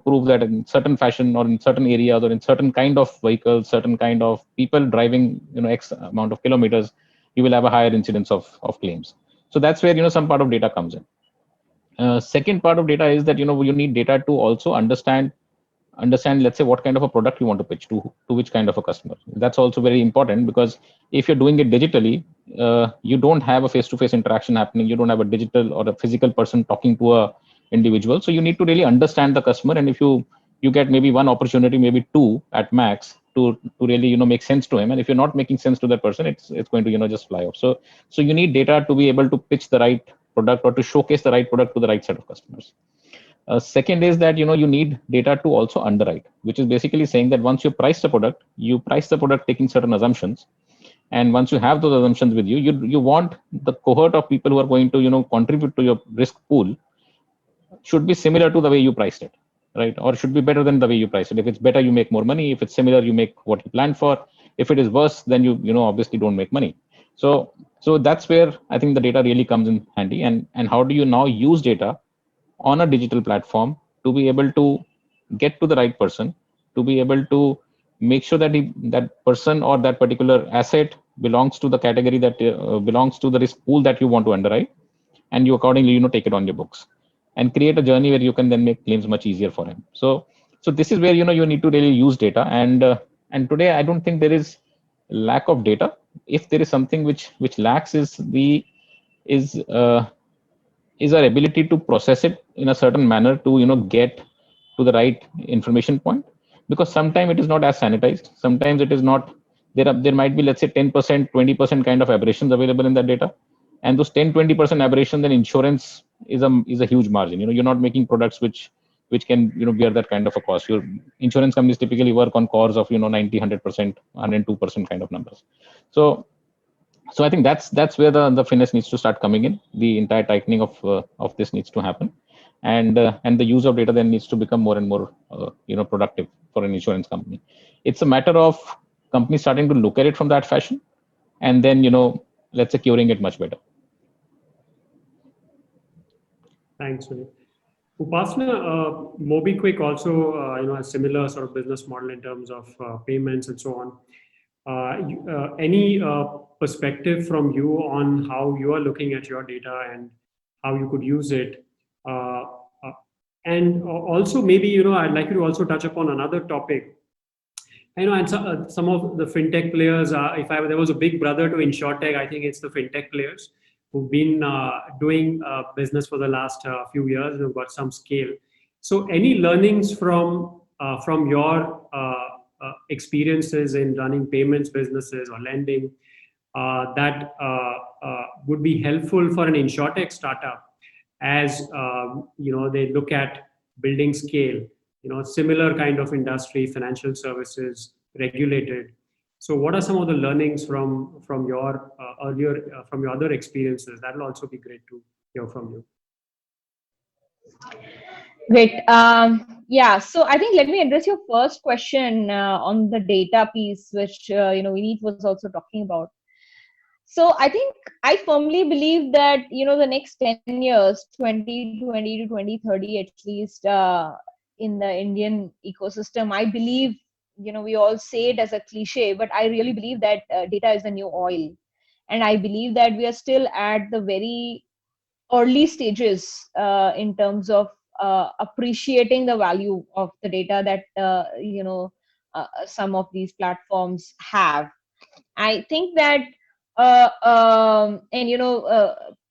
prove that in certain fashion or in certain areas or in certain kind of vehicles, certain kind of people driving X amount of kilometers, you will have a higher incidence of claims. So that's where some part of data comes in. Second part of data is that you need data to also understand, let's say, what kind of a product you want to pitch to which kind of a customer. That's also very important, because if you're doing it digitally, you don't have a face-to-face interaction happening. You don't have a digital or a physical person talking to a individual. So you need to really understand the customer, and if you get maybe one opportunity, maybe two at max, to really make sense to him, and if you're not making sense to that person, it's going to just fly off. So you need data to be able to pitch the right product or to showcase the right product to the right set of customers. Second is that you need data to also underwrite, which is basically saying that once you price the product, you price the product taking certain assumptions, and once you have those assumptions with you, you want the cohort of people who are going to contribute to your risk pool should be similar to the way you priced it, right? Or should be better than the way you priced it. If it's better, you make more money. If it's similar, you make what you planned for. If it is worse, then you obviously don't make money. So that's where I think the data really comes in handy. And how do you now use data on a digital platform to be able to get to the right person, to be able to make sure that that person or that particular asset belongs to the category that belongs to the risk pool that you want to underwrite, and you accordingly take it on your books and create a journey where you can then make claims much easier for him. So this is where you need to really use data, and today I don't think there is lack of data. If there is something which lacks is our ability to process it in a certain manner to get to the right information point, because sometimes it is not as sanitized, sometimes it is not. There might be, let's say, 10%, 20% kind of aberrations available in that data, and those 10-20% aberration, then insurance is a huge margin. You're not making products which can bear that kind of a cost. Your insurance companies typically work on cores of 90, 100%, 102% kind of numbers. So I think that's where the finesse needs to start coming in. The entire tightening of this needs to happen, and the use of data then needs to become more and more productive for an insurance company. It's a matter of companies starting to look at it from that fashion, and then let's say curing it much better. Thanks, Vineet. Upasana, Mobikwik also a similar sort of business model in terms of payments and so on. Any perspective from you on how you are looking at your data and how you could use it? And also maybe, I'd like you to also touch upon another topic. And some of the fintech players, there was a big brother to InsurTech, I think it's the fintech players who've been doing business for the last few years and have got some scale. So any learnings from your experiences in running payments businesses or lending that would be helpful for an InsurTech startup as they look at building scale, similar kind of industry, financial services, regulated. So what are some of the learnings from your from your other experiences? That will also be great to hear from you. Great. Yeah. So I think let me address your first question on the data piece, which Vineet was also talking about. So I think I firmly believe that the next 10 years, 2020 to 2030 at least, in the Indian ecosystem, I believe we all say it as a cliche, but I really believe that data is the new oil, and I believe that we are still at the very early stages in terms of appreciating the value of the data that some of these platforms have. I think that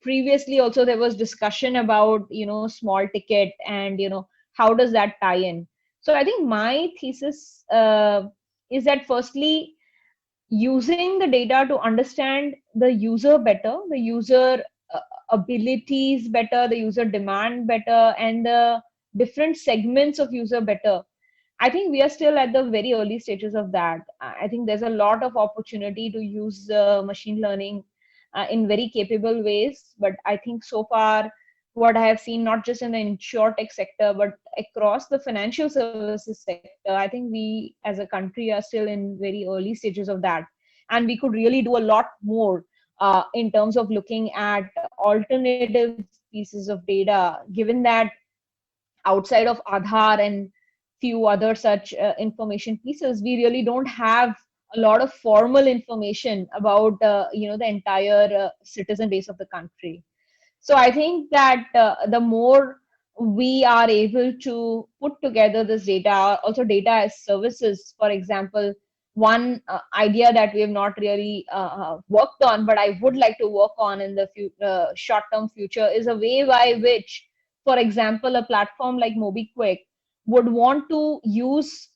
previously also there was discussion about small ticket and how does that tie in. So I think my thesis is that firstly, using the data to understand the user better, the user abilities better, the user demand better, and the different segments of user better. I think we are still at the very early stages of that. I think there's a lot of opportunity to use machine learning in very capable ways. But I think so far, what I have seen, not just in the InsurTech sector, but across the financial services sector, I think we as a country are still in very early stages of that. And we could really do a lot more in terms of looking at alternative pieces of data, given that outside of Aadhaar and few other such information pieces, we really don't have a lot of formal information about the entire citizen base of the country. So I think that the more we are able to put together this data, also data as services, for example, one idea that we have not really worked on, but I would like to work on in the short-term future, is a way by which, for example, a platform like Mobikwik would want to use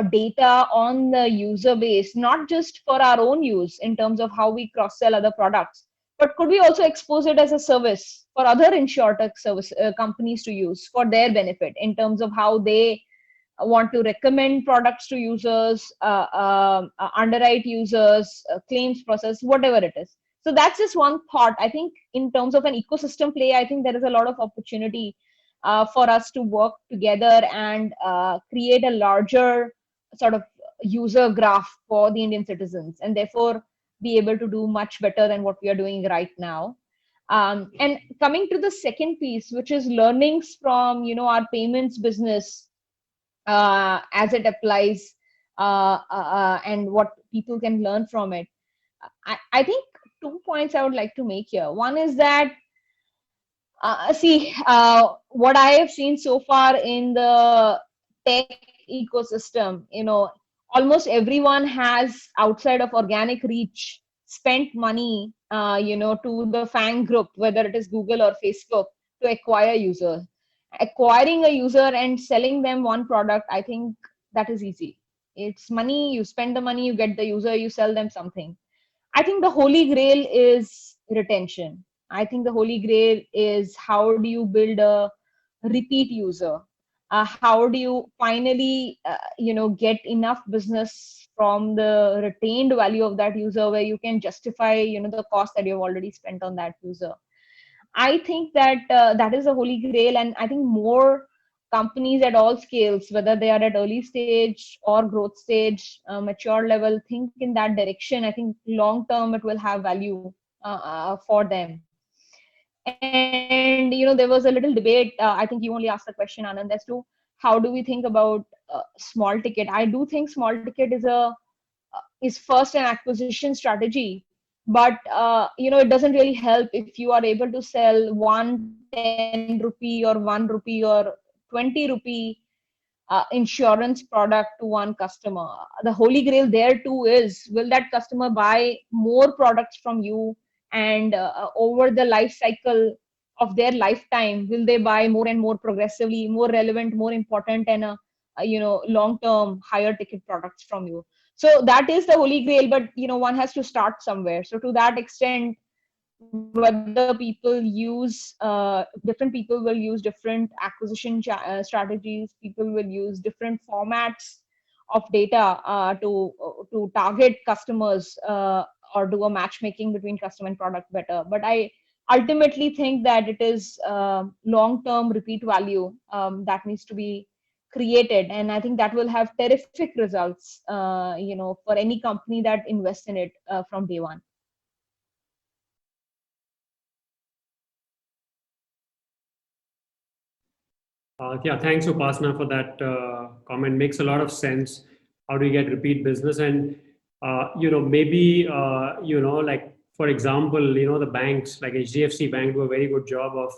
data on the user base, not just for our own use in terms of how we cross-sell other products, but could we also expose it as a service for other insurtech service companies to use for their benefit in terms of how they want to recommend products to users, underwrite users, claims process, whatever it is. So that's just one thought. I think in terms of an ecosystem play, I think there is a lot of opportunity for us to work together and create a larger sort of user graph for the Indian citizens, and therefore be able to do much better than what we are doing right now. And coming to the second piece, which is learnings from our payments business as it applies and what people can learn from it. I think 2 points I would like to make here. One is that what I have seen so far in the tech ecosystem, almost everyone has, outside of organic reach, spent money, to the FANG group, whether it is Google or Facebook, to acquire users. Acquiring a user and selling them one product, I think that is easy. It's money, you spend the money, you get the user, you sell them something. I think the holy grail is retention. I think the holy grail is how do you build a repeat user? How do you finally, get enough business from the retained value of that user where you can justify, the cost that you've already spent on that user? I think that that is a holy grail, and I think more companies at all scales, whether they are at early stage or growth stage, mature level, think in that direction. I think long term it will have value for them. And there was a little debate. I think you only asked the question, Anand, as to how do we think about small ticket. I do think small ticket is first an acquisition strategy, but it doesn't really help if you are able to sell 110 rupee or 1 rupee or 20 rupee insurance product to one customer. The holy grail there too is, will that customer buy more products from you, and over the life cycle of their lifetime, will they buy more and more progressively, more relevant, more important, and long term higher ticket products from you? So that is the holy grail, but one has to start somewhere. So to that extent, whether people use different people will use different acquisition strategies, people will use different formats of data to target customers or do a matchmaking between customer and product better. But I ultimately think that it is long term repeat value that needs to be created, and I think that will have terrific results for any company that invests in it from day one. Yeah, thanks Upasana for that comment. Makes a lot of sense. How do you get repeat business? And maybe like for example, the banks like HDFC Bank do a very good job of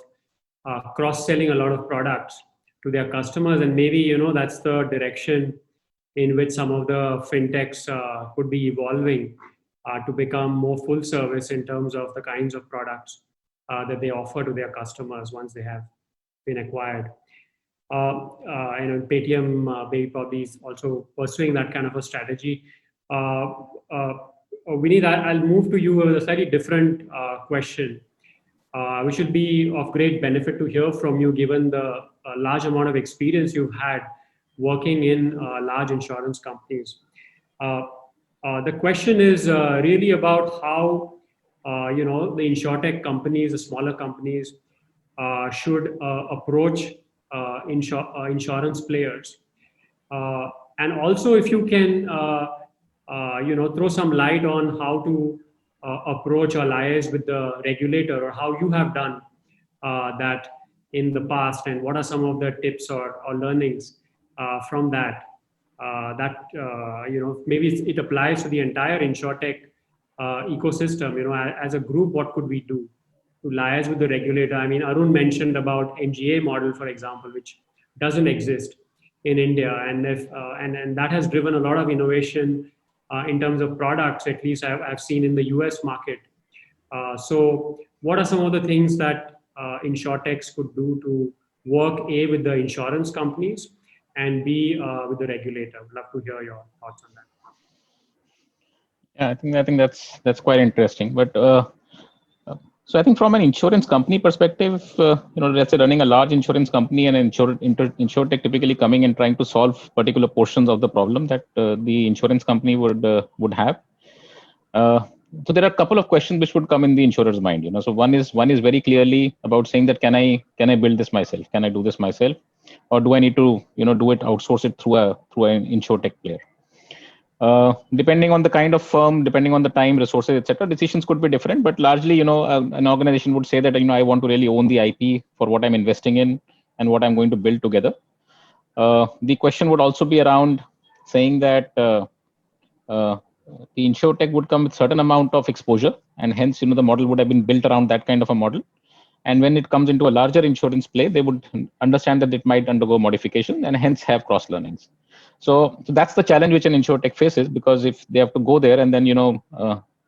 cross-selling a lot of products to their customers, and maybe that's the direction in which some of the fintechs could be evolving to become more full service in terms of the kinds of products that they offer to their customers once they have been acquired. PayTM probably is also pursuing that kind of a strategy. Vineet, I'll move to you with a slightly different question, which will be of great benefit to hear from you, given the large amount of experience you've had working in large insurance companies. The question is really about how the insurtech companies, the smaller companies, should approach insurance players, and also if you can throw some light on how to approach or liaise with the regulator, or how you have done that in the past, and what are some of the tips or learnings from that maybe it applies to the entire insurtech ecosystem. As a group, what could we do to liaise with the regulator? I mean, Arun mentioned about MGA model, for example, which doesn't exist in India, and and that has driven a lot of innovation in terms of products. At least I've seen in the US market. So, what are some of the things that insurtechs could do to work A, with the insurance companies, and B, with the regulator? I'd love to hear your thoughts on that. Yeah, I think that's quite interesting. But So I think from an insurance company perspective, let's say running a large insurance company and InsurTech typically coming and trying to solve particular portions of the problem that the insurance company would have. So there are a couple of questions which would come in the insurer's mind. So one is very clearly about saying that can I build this myself? Can I do this myself, or do I need to do it, outsource it through an InsurTech player? Depending on the kind of firm, depending on the time, resources, etc., decisions could be different. But largely, an organization would say that I want to really own the IP for what I'm investing in and what I'm going to build together. The question would also be around saying that the InsurTech would come with certain amount of exposure, and hence the model would have been built around that kind of a model. And when it comes into a larger insurance play, they would understand that it might undergo modification and hence have cross learnings. So that's the challenge which an InsurTech faces, because if they have to go there and then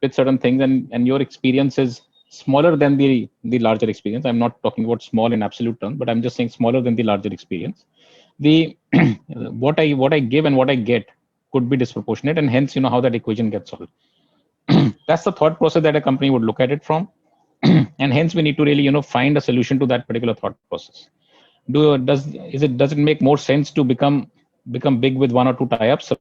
with certain things, and your experience is smaller than the larger experience. I'm not talking about small in absolute terms, but I'm just saying smaller than the larger experience. The what I give and what I get could be disproportionate, and hence how that equation gets solved. That's the thought process that a company would look at it from. And hence we need to really find a solution to that particular thought process. Does it make more sense to become big with one or two tie-ups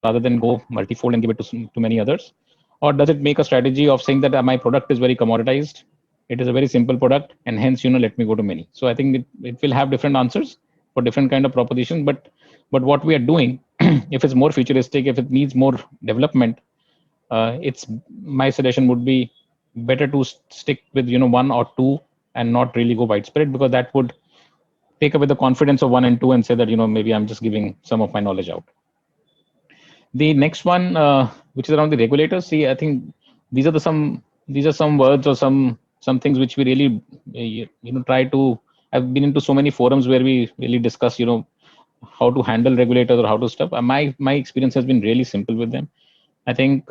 rather than go multifold and give it to many others? Or does it make a strategy of saying that my product is very commoditized, it is a very simple product, and hence let me go to many? So I think it will have different answers for different kind of propositions, but what we are doing, if it's more futuristic, if it needs more development, my suggestion would be better to stick with one or two and not really go widespread, because that would take away the confidence of one and two and say that maybe I'm just giving some of my knowledge out. The next one, which is around the regulators. See, I think these are some words or some things which we really try to. I've been into so many forums where we really discuss how to handle regulators or how to stuff. My experience has been really simple with them. I think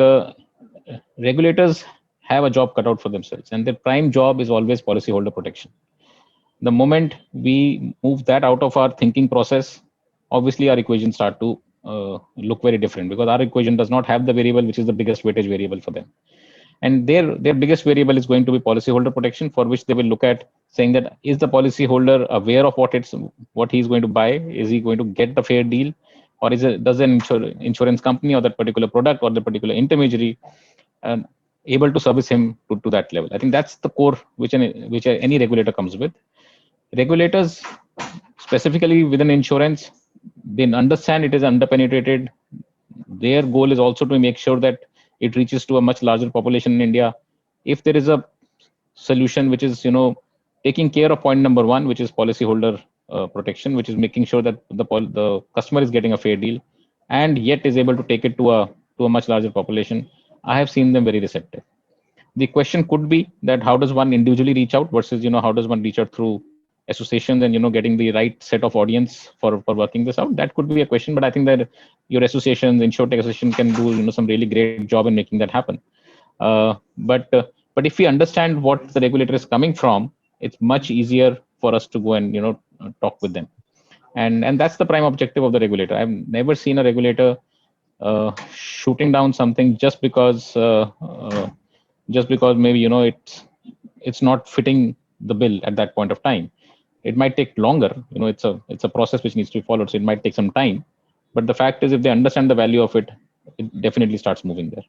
regulators have a job cut out for themselves, and their prime job is always policyholder protection. The moment we move that out of our thinking process, obviously our equations start to look very different, because our equation does not have the variable which is the biggest weightage variable for them. And their biggest variable is going to be policyholder protection, for which they will look at saying that, is the policyholder aware of what he's going to buy? Is he going to get the fair deal? Or does an insurance company or that particular product or the particular intermediary able to service him to that level? I think that's the core which any regulator comes with. Regulators, specifically within insurance, they understand it is underpenetrated. Their goal is also to make sure that it reaches to a much larger population in India. If there is a solution which is taking care of point number one, which is policyholder protection, which is making sure that the customer is getting a fair deal, and yet is able to take it to a much larger population, I have seen them very receptive. The question could be that how does one individually reach out versus how does one reach out through associations and getting the right set of audience for working this out. That could be a question, but I think that your associations, InsurTech Association, can do some really great job in making that happen. But if we understand what the regulator is coming from, it's much easier for us to go and talk with them. And that's the prime objective of the regulator. I've never seen a regulator shooting down something just because maybe it's not fitting the bill at that point of time. It might take longer. It's a process which needs to be followed, so it might take some time. But the fact is, if they understand the value of it, it definitely starts moving there.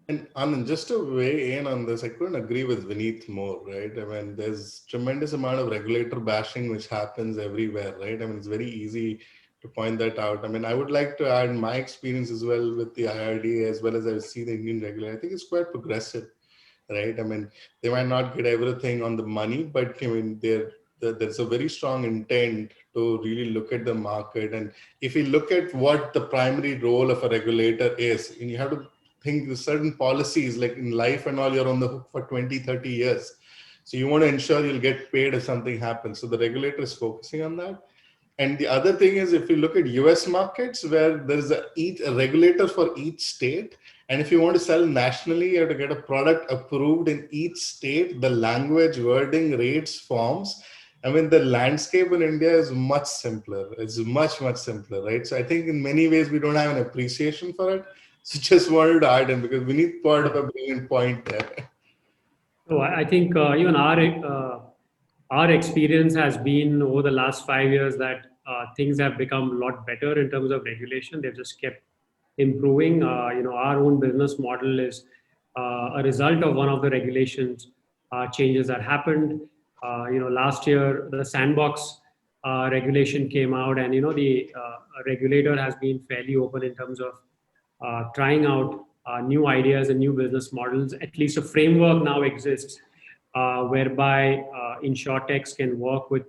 And Anand, just to weigh in on this, I couldn't agree with Vineet more, right? I mean, there's tremendous amount of regulator bashing which happens everywhere, right? I mean, it's very easy to point that out. I mean, I would like to add my experience as well with the IRDA, as well as I see the Indian regulator. I think it's quite progressive, right? I mean, they might not get everything on the money, but I mean, there's a very strong intent to really look at the market. And if you look at what the primary role of a regulator is, and you have to think the certain policies, like in life and all, you're on the hook for 20, 30 years. So you want to ensure you'll get paid if something happens. So the regulator is focusing on that. And the other thing is, if you look at US markets, where there's a regulator for each state, and if you want to sell nationally, you have to get a product approved in each state, the language, wording, rates, forms. I mean, the landscape in India is much simpler. It's much, much simpler, right? So I think in many ways, we don't have an appreciation for it. So just wanted to add in, because we need part of a brilliant point there. So I think even our experience has been over the last 5 years that things have become a lot better in terms of regulation. They've just kept improving. Our own business model is a result of one of the regulations changes that happened. Last year the sandbox regulation came out, and the regulator has been fairly open in terms of trying out new ideas and new business models. At least a framework now exists whereby insurtechs can work with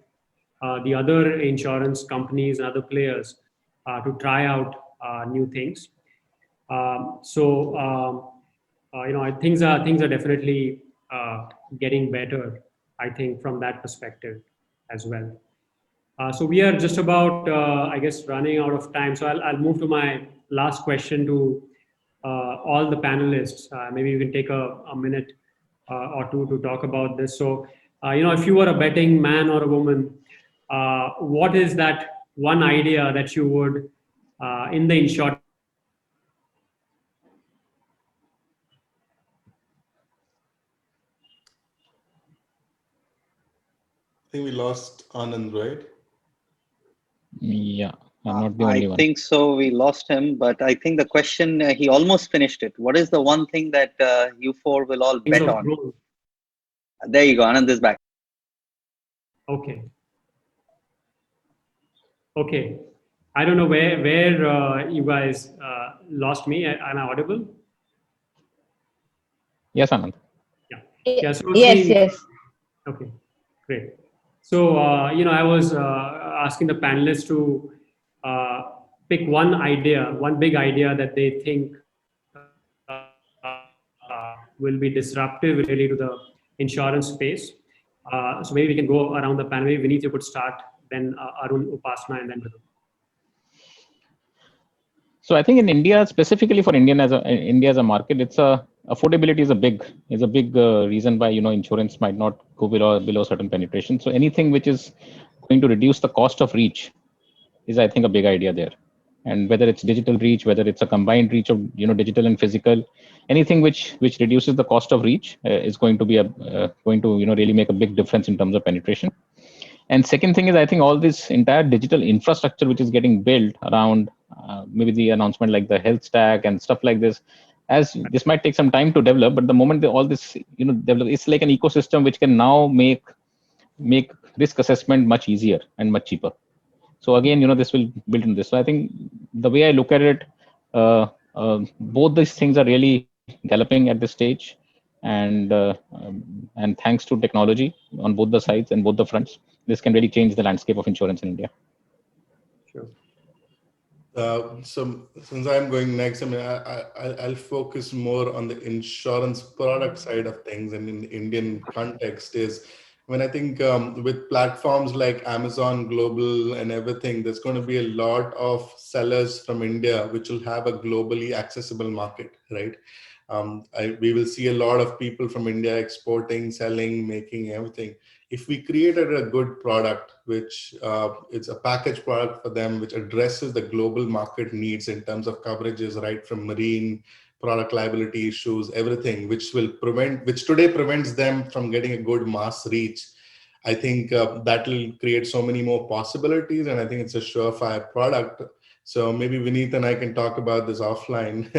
the other insurance companies and other players to try out new things. Things are definitely getting better, I think, from that perspective as well. So we are just about, I guess, running out of time. So I'll move to my last question to all the panelists. Maybe you can take a minute or two to talk about this. So, if you were a betting man or a woman, what is that one idea that you would, in the insurance? I think we lost Anand, right? Yeah, I'm not the only one. I think so. We lost him, but I think the question, he almost finished it. What is the one thing that you four will all bet on? Growth. There you go. Anand is back. Okay. Okay. I don't know where you guys lost me. Am I audible? Yes, Anand. Yeah. So Yes. Okay. Great. So I was asking the panelists to pick one big idea that they think will be disruptive really to the insurance space. So maybe we can go around the panel. Maybe Vineet, you could start, then Arun, Upasana, and then Mridul. So I think in India, specifically for India as a market, affordability is a big reason why insurance might not go below certain penetration. So anything which is going to reduce the cost of reach is, I think, a big idea there. And whether it's digital reach, whether it's a combined reach of digital and physical, anything which reduces the cost of reach is going to be really make a big difference in terms of penetration. And second thing is, I think all this entire digital infrastructure which is getting built around maybe the announcement like the health stack and stuff like this, as this might take some time to develop, but the moment all this develop, it's like an ecosystem which can now make risk assessment much easier and much cheaper. So again, this will build in this. So I think the way I look at it, both these things are really galloping at this stage, and thanks to technology on both the sides and both the fronts, this can really change the landscape of insurance in India. Sure. So since I'm going next, I mean, I'll focus more on the insurance product side of things, and in the Indian context is when I think with platforms like Amazon Global and everything, there's going to be a lot of sellers from India which will have a globally accessible market, right? We will see a lot of people from India exporting, selling, making everything. If we created a good product, which it's a package product for them, which addresses the global market needs in terms of coverages, right from marine, product liability issues, everything, which today prevents them from getting a good mass reach. I think that will create so many more possibilities, and I think it's a surefire product. So maybe Vineet and I can talk about this offline,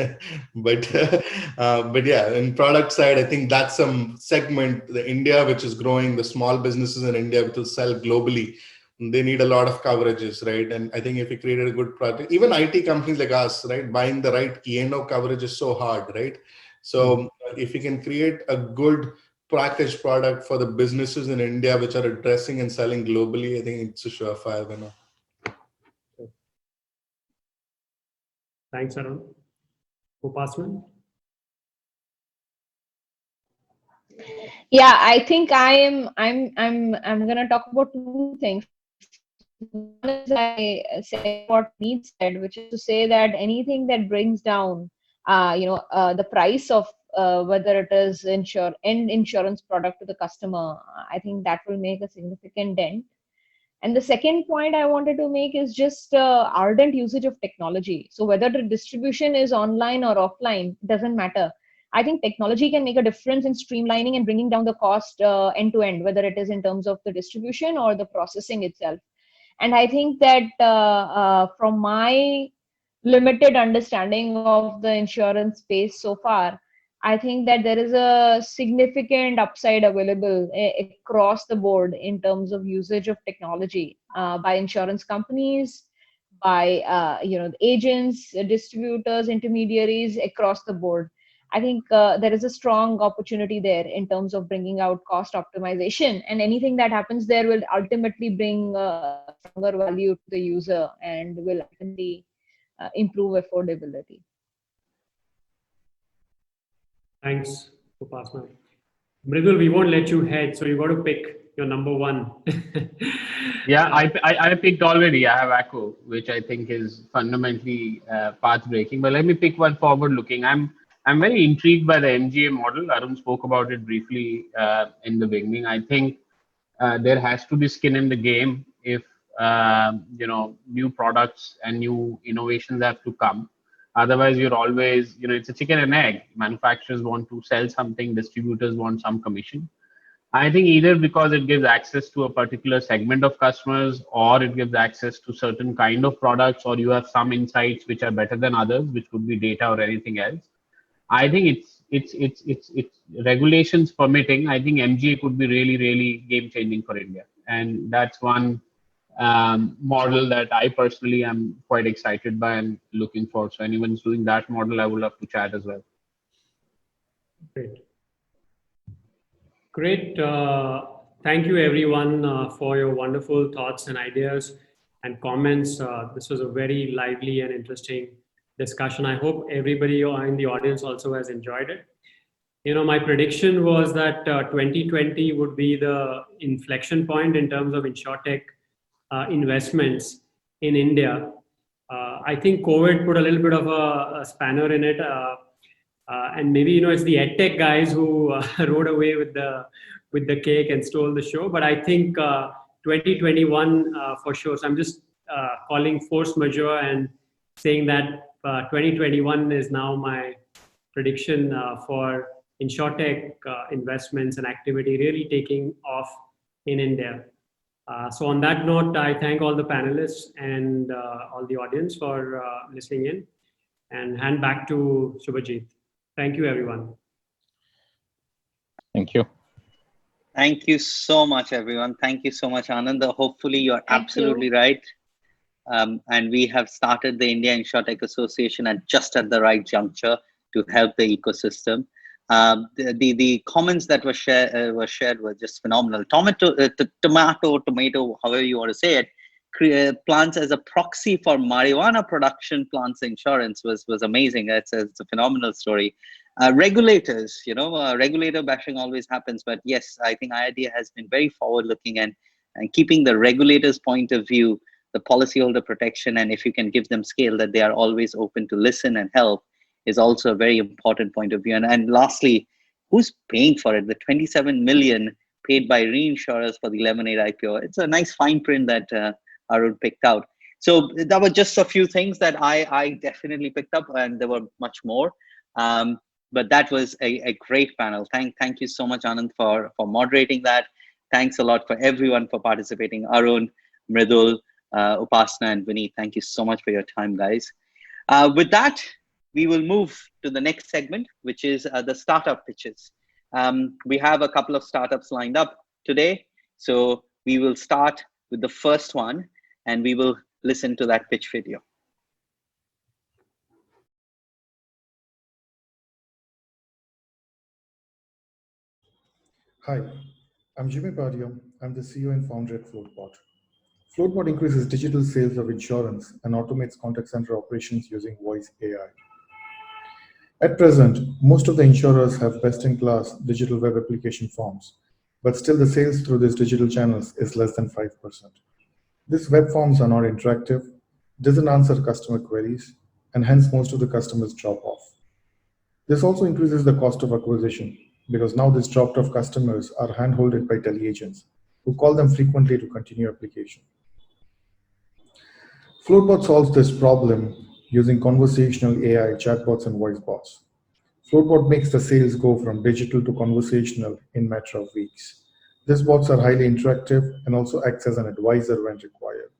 but yeah, in product side, I think that's some segment, the India, which is growing, the small businesses in India, which will sell globally. They need a lot of coverages, right? And I think if we created a good product, even IT companies like us, right, buying the right E&O coverage is so hard, right? So if we can create a good packaged product for the businesses in India, which are addressing and selling globally, I think it's a surefire winner. Thanks, Arun. Upasana? Yeah, I think I'm gonna talk about two things. One is I say what Neat said, which is to say that anything that brings down the price of whether it is end insurance product to the customer, I think that will make a significant dent. And the second point I wanted to make is just ardent usage of technology. So whether the distribution is online or offline, doesn't matter. I think technology can make a difference in streamlining and bringing down the cost end to end, whether it is in terms of the distribution or the processing itself. And I think that from my limited understanding of the insurance space so far, I think that there is a significant upside available across the board in terms of usage of technology by insurance companies, by agents, distributors, intermediaries across the board. I think there is a strong opportunity there in terms of bringing out cost optimization, and anything that happens there will ultimately bring stronger value to the user and will ultimately improve affordability. Thanks, Upasana. Mridul, we won't let you head, so you got to pick your number one. Yeah, I picked already. I have Acco, which I think is fundamentally path breaking. But let me pick one forward looking. I'm very intrigued by the MGA model. Arun spoke about it briefly in the beginning. I think there has to be skin in the game if new products and new innovations have to come. Otherwise, you're always, it's a chicken and egg. Manufacturers want to sell something, distributors want some commission. I think either because it gives access to a particular segment of customers, or it gives access to certain kind of products, or you have some insights which are better than others, which could be data or anything else. I think it's regulations permitting. I think MGA could be really, really game changing for India, and that's one model that I personally am quite excited by and looking for. So anyone's doing that model, I would love to chat as well. Great. Thank you everyone for your wonderful thoughts and ideas and comments. This was a very lively and interesting discussion. I hope everybody in the audience also has enjoyed it. My prediction was that 2020 would be the inflection point in terms of InsurTech investments in India. I think COVID put a little bit of a spanner in it. And maybe, it's the EdTech guys who rode away with the cake and stole the show. But I think 2021 for sure. So I'm just calling force majeure and saying that 2021 is now my prediction for InsurTech investments and activity really taking off in India. So on that note, I thank all the panelists and all the audience for listening in, and hand back to Subhajit. Thank you, everyone. Thank you. Thank you so much, everyone. Thank you so much, Anand. Hopefully, you're absolutely right. And we have started the India InsurTech Association just at the right juncture to help the ecosystem. The comments that were shared were just phenomenal. Tomato, however you want to say it, plants as a proxy for marijuana production plants insurance was amazing. It's a phenomenal story. Regulators, regulator bashing always happens, but yes, I think IRDA has been very forward looking and keeping the regulators' point of view, the policyholder protection, and if you can give them scale, that they are always open to listen and help, is also a very important point of view. And lastly, who's paying for it? The 27 million paid by reinsurers for the Lemonade IPO. It's a nice fine print that Arun picked out. So that were just a few things that I definitely picked up, and there were much more. But that was a great panel. Thank you so much, Anand, for moderating that. Thanks a lot for everyone for participating. Arun, Mridul, Upasana, and Vineet, thank you so much for your time, guys. With that, we will move to the next segment, which is the startup pitches. We have a couple of startups lined up today. So we will start with the first one, and we will listen to that pitch video. Hi, I'm Jimmy Padia. I'm the CEO and founder at Floatbot. Floatbot increases digital sales of insurance and automates contact center operations using voice AI. At present, most of the insurers have best-in-class digital web application forms, but still the sales through these digital channels is less than 5%. These web forms are not interactive, doesn't answer customer queries, and hence most of the customers drop off. This also increases the cost of acquisition because now these dropped off customers are hand-holded by tele-agents who call them frequently to continue application. Floatbot solves this problem using conversational AI chatbots and voice bots. Floatbot makes the sales go from digital to conversational in matter of weeks. These bots are highly interactive and also acts as an advisor when required.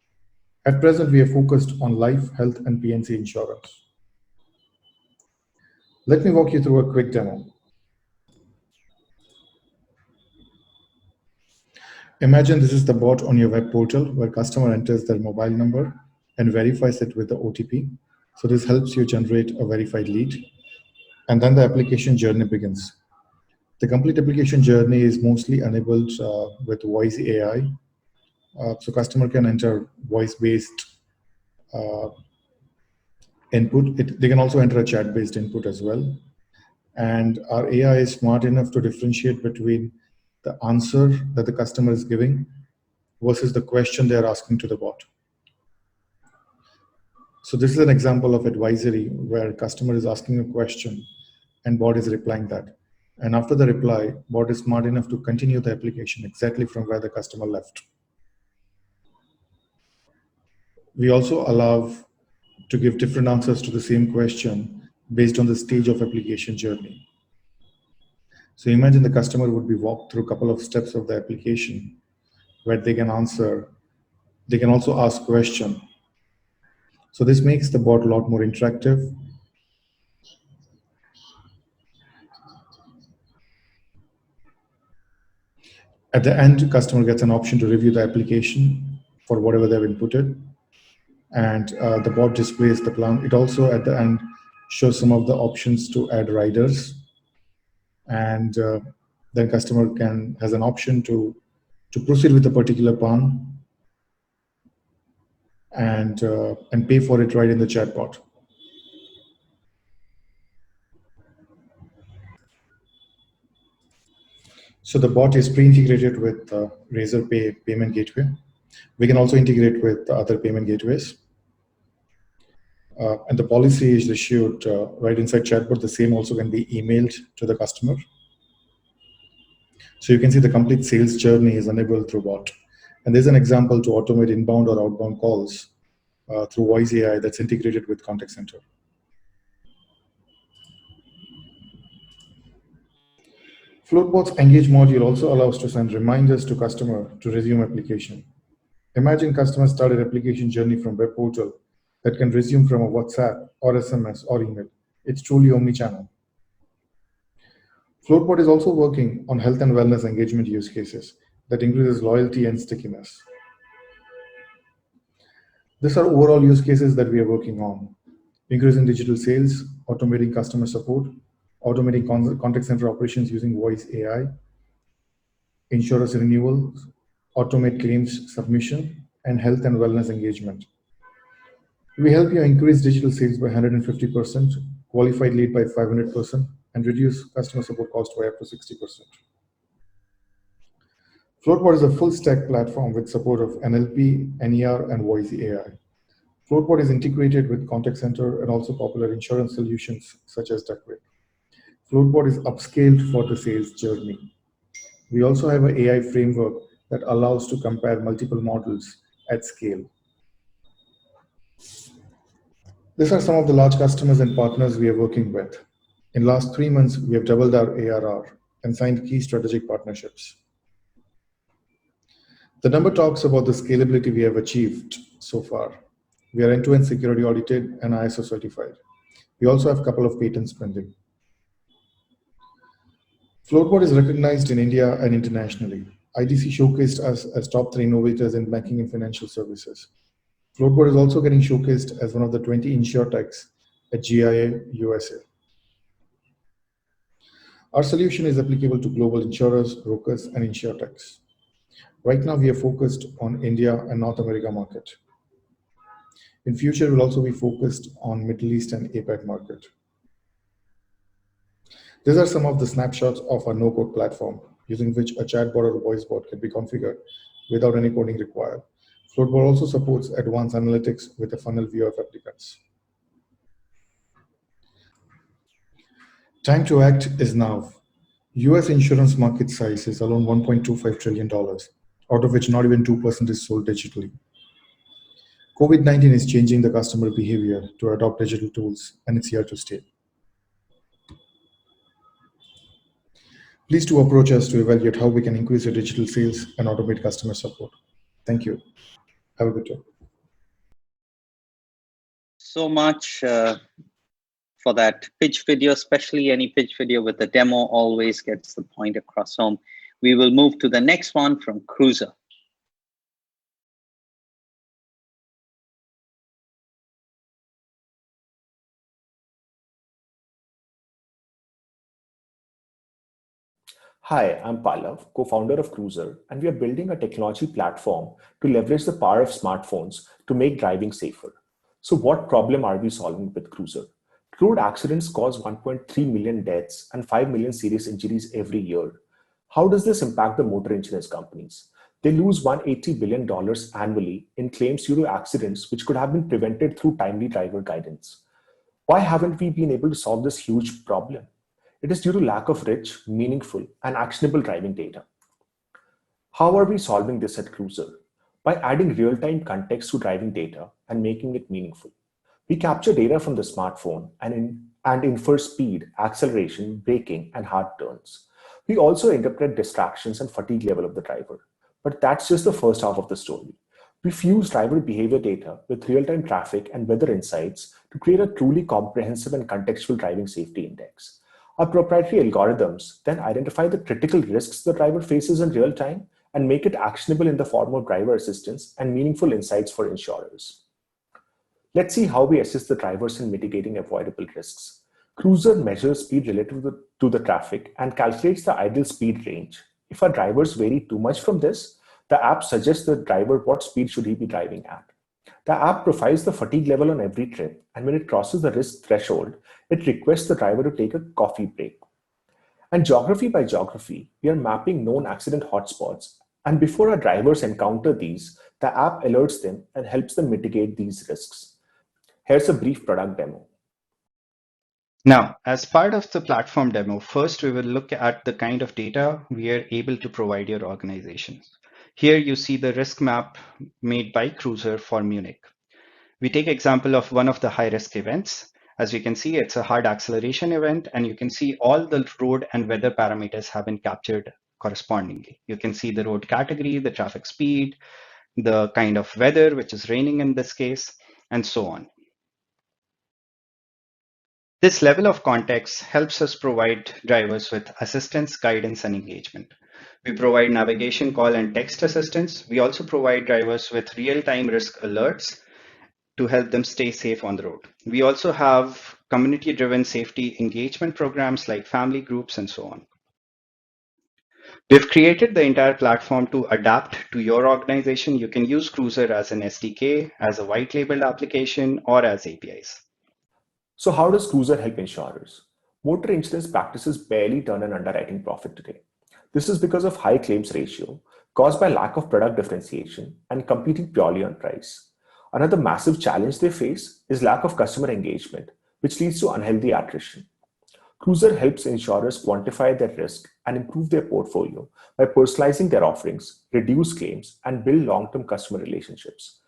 At present, we are focused on life, health, and P&C insurance. Let me walk you through a quick demo. Imagine this is the bot on your web portal where customer enters their mobile number and verifies it with the OTP. So this helps you generate a verified lead. And then the application journey begins. The complete application journey is mostly enabled with voice AI. So customer can enter voice-based input. They can also enter a chat-based input as well. And our AI is smart enough to differentiate between the answer that the customer is giving versus the question they are asking to the bot. So this is an example of advisory where customer is asking a question and bot is replying that. And after the reply, bot is smart enough to continue the application exactly from where the customer left. We also allow to give different answers to the same question based on the stage of application journey. So imagine the customer would be walked through a couple of steps of the application where they can answer. They can also ask question. So this makes the bot a lot more interactive. At the end, customer gets an option to review the application for whatever they've inputted. And the bot displays the plan. It also at the end shows some of the options to add riders. And then customer has an option to proceed with a particular plan and pay for it right in the chatbot. So the bot is pre-integrated with Razor Pay payment gateway. We can also integrate with other payment gateways. And the policy is issued right inside chatbot. The same also can be emailed to the customer. So you can see the complete sales journey is enabled through bot. And there's an example to automate inbound or outbound calls through voice AI that's integrated with contact center. Floatbot's Engage module also allows to send reminders to customer to resume application. Imagine customers started application journey from web portal that can resume from a WhatsApp or SMS or email. It's truly omnichannel. Floatbot is also working on health and wellness engagement use cases that increases loyalty and stickiness. These are overall use cases that we are working on. Increasing digital sales, automating customer support, automating contact center operations using voice AI, insurance renewals, automate claims submission, and health and wellness engagement. We help you increase digital sales by 150%, qualified lead by 500%, and reduce customer support cost by up to 60%. Floatbot is a full stack platform with support of NLP, NER, and voice AI. Floatbot is integrated with contact center and also popular insurance solutions such as Taku. Floatbot is upscaled for the sales journey. We also have an AI framework that allows to compare multiple models at scale. These are some of the large customers and partners we are working with. In last 3 months, we have doubled our ARR and signed key strategic partnerships. The number talks about the scalability we have achieved so far. We are end-to-end security audited and ISO certified. We also have a couple of patents pending. Floatbot is recognized in India and internationally. ITC showcased us as top 3 innovators in banking and financial services. Floatbot is also getting showcased as one of the 20 InsurTechs at GIA USA. Our solution is applicable to global insurers, brokers, and InsurTechs. Right now, we are focused on India and North America market. In future, we'll also be focused on Middle East and APAC market. These are some of the snapshots of our no-code platform, using which a chatbot or a voice bot can be configured without any coding required. Floatbot also supports advanced analytics with a funnel view of applicants. Time to act is now. US insurance market size is around $1.25 trillion, out of which not even 2% is sold digitally. COVID-19 is changing the customer behavior to adopt digital tools, and it's here to stay. Please do approach us to evaluate how we can increase your digital sales and automate customer support. Thank you. Have a good day. So much for that pitch video, especially any pitch video with the demo always gets the point across home. We will move to the next one from Kruzr. Hi, I'm Pallav, co-founder of Kruzr, and we are building a technology platform to leverage the power of smartphones to make driving safer. So what problem are we solving with Kruzr? Road accidents cause 1.3 million deaths and 5 million serious injuries every year. How does this impact the motor insurance companies? They lose $180 billion annually in claims due to accidents which could have been prevented through timely driver guidance. Why haven't we been able to solve this huge problem? It is due to lack of rich, meaningful, and actionable driving data. How are we solving this at Kruzr? By adding real-time context to driving data and making it meaningful. We capture data from the smartphone and infer speed, acceleration, braking, and hard turns. We also interpret distractions and fatigue level of the driver. But that's just the first half of the story. We fuse driver behavior data with real-time traffic and weather insights to create a truly comprehensive and contextual driving safety index. Our proprietary algorithms then identify the critical risks the driver faces in real time and make it actionable in the form of driver assistance and meaningful insights for insurers. Let's see how we assist the drivers in mitigating avoidable risks. Kruzr measures speed relative to the traffic and calculates the ideal speed range. If our drivers vary too much from this, the app suggests the driver what speed should he be driving at. The app profiles the fatigue level on every trip, and when it crosses the risk threshold, it requests the driver to take a coffee break. And geography by geography, we are mapping known accident hotspots, and before our drivers encounter these, the app alerts them and helps them mitigate these risks. Here's a brief product demo. Now, as part of the platform demo, first we will look at the kind of data we are able to provide your organizations. Here you see the risk map made by Kruzr for Munich. We take example of one of the high-risk events. As you can see, it's a hard acceleration event, and you can see all the road and weather parameters have been captured correspondingly. You can see the road category, the traffic speed, the kind of weather, which is raining in this case, and so on. This level of context helps us provide drivers with assistance, guidance, and engagement. We provide navigation, call, and text assistance. We also provide drivers with real-time risk alerts to help them stay safe on the road. We also have community-driven safety engagement programs like family groups and so on. We've created the entire platform to adapt to your organization. You can use Kruzr as an SDK, as a white-labeled application, or as APIs. So how does Kruzr help insurers? Motor insurance practices barely turn an underwriting profit today. This is because of high claims ratio caused by lack of product differentiation and competing purely on price. Another massive challenge they face is lack of customer engagement, which leads to unhealthy attrition. Kruzr helps insurers quantify their risk and improve their portfolio by personalizing their offerings, reduce claims, and build long-term customer relationships.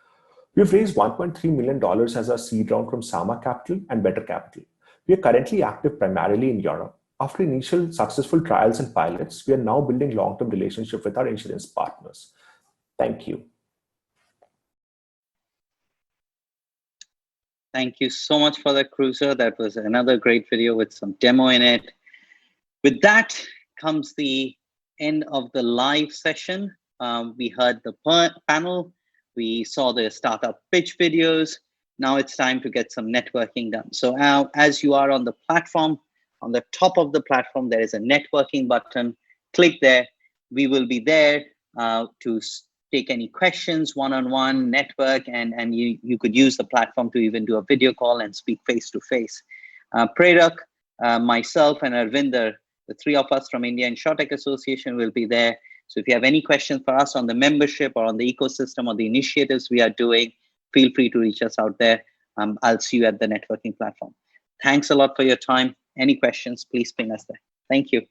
We've raised $1.3 million as our seed round from Sama Capital and Better Capital. We are currently active primarily in Europe. After initial successful trials and pilots, we are now building long-term relationship with our insurance partners. Thank you. Thank you so much for that, Kruzr. That was another great video with some demo in it. With that comes the end of the live session. We heard the panel. We saw the startup pitch videos. Now it's time to get some networking done. So now, as you are on the platform, on the top of the platform, there is a networking button. Click there. We will be there to take any questions, one-on-one, network, and you could use the platform to even do a video call and speak face-to-face. Prerak, myself, and Irvinder, the three of us from India InsurTech Association will be there. So if you have any questions for us on the membership or on the ecosystem or the initiatives we are doing, feel free to reach us out there. I'll see you at the networking platform. Thanks a lot for your time. Any questions, please ping us there. Thank you.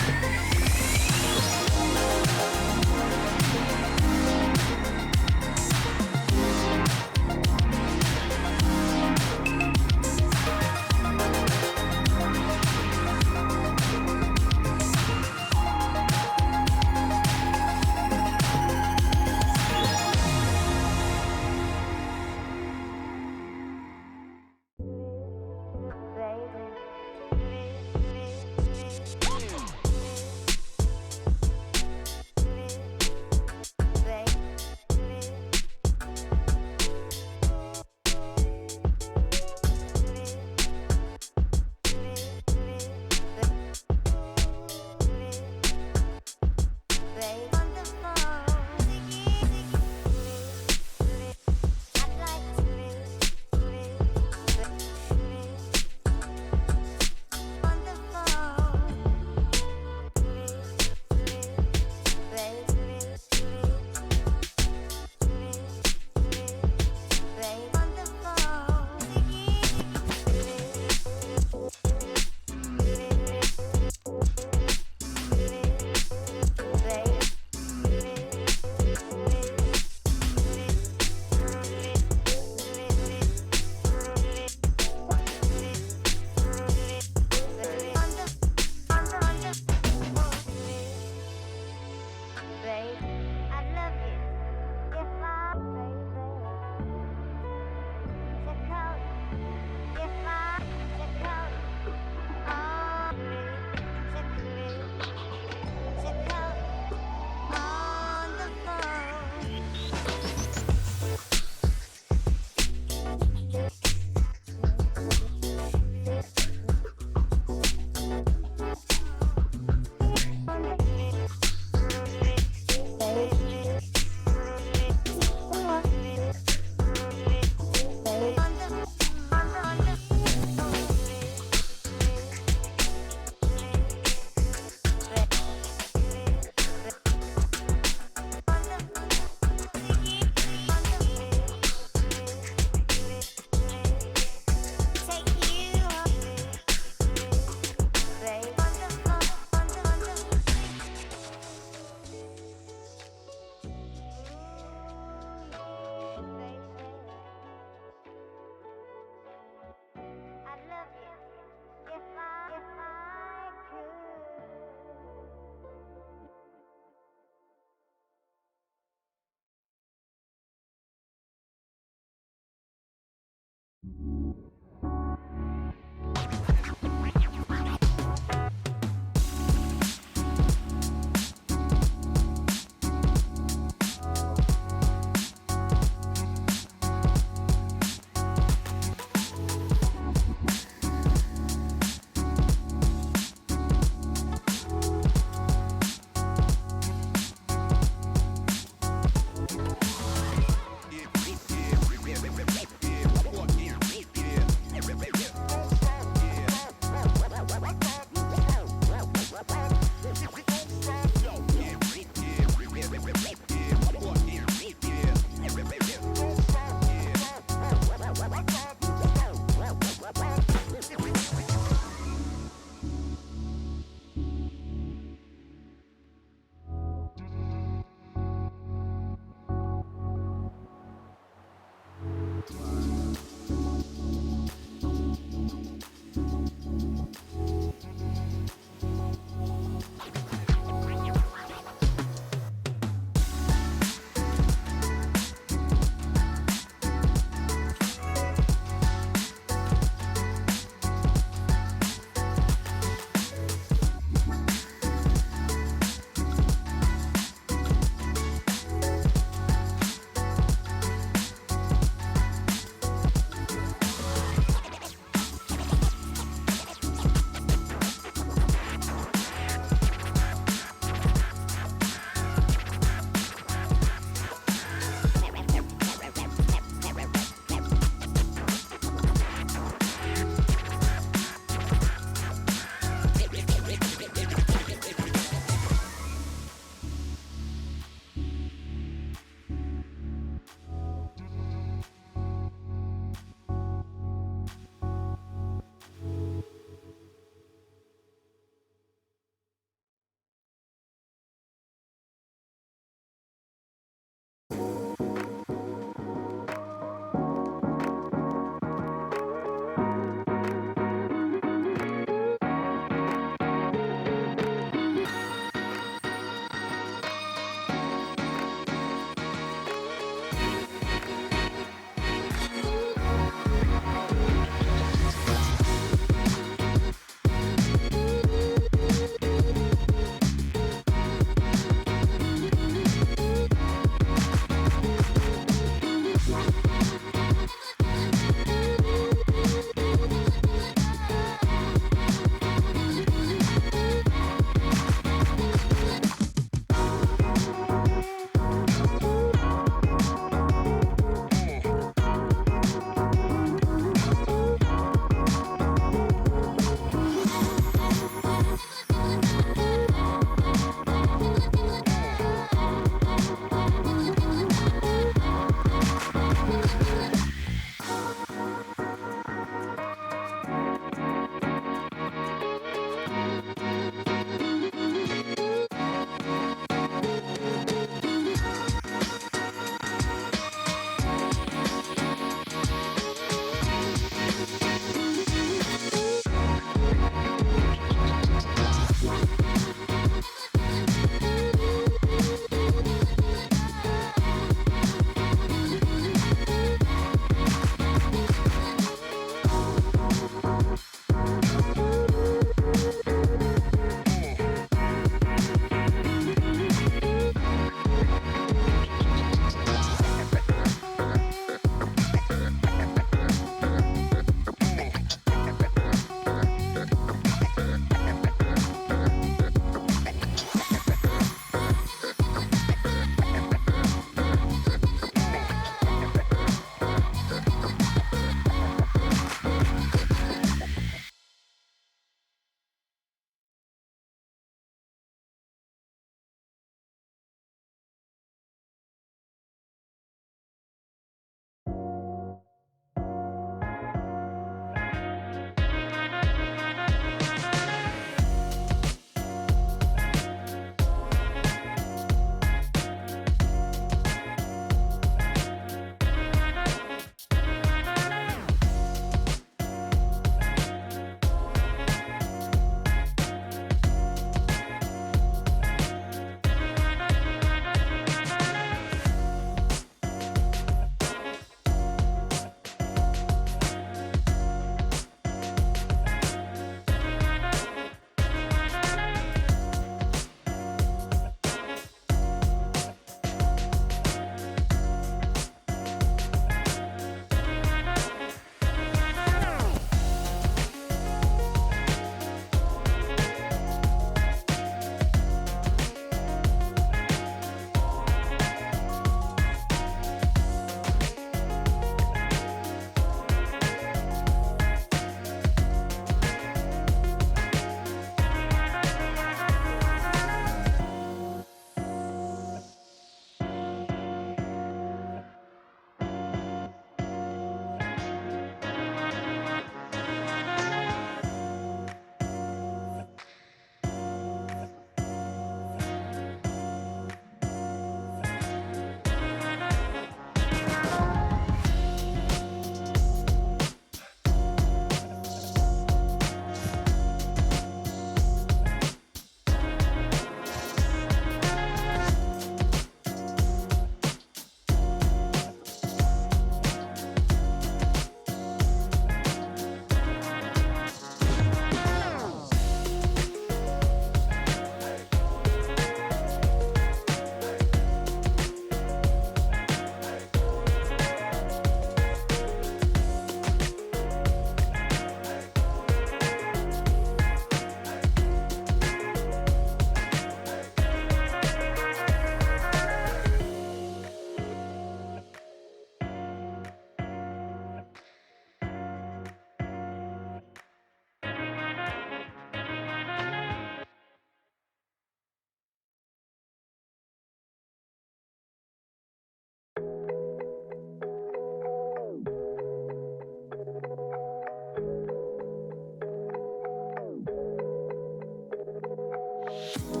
Bye.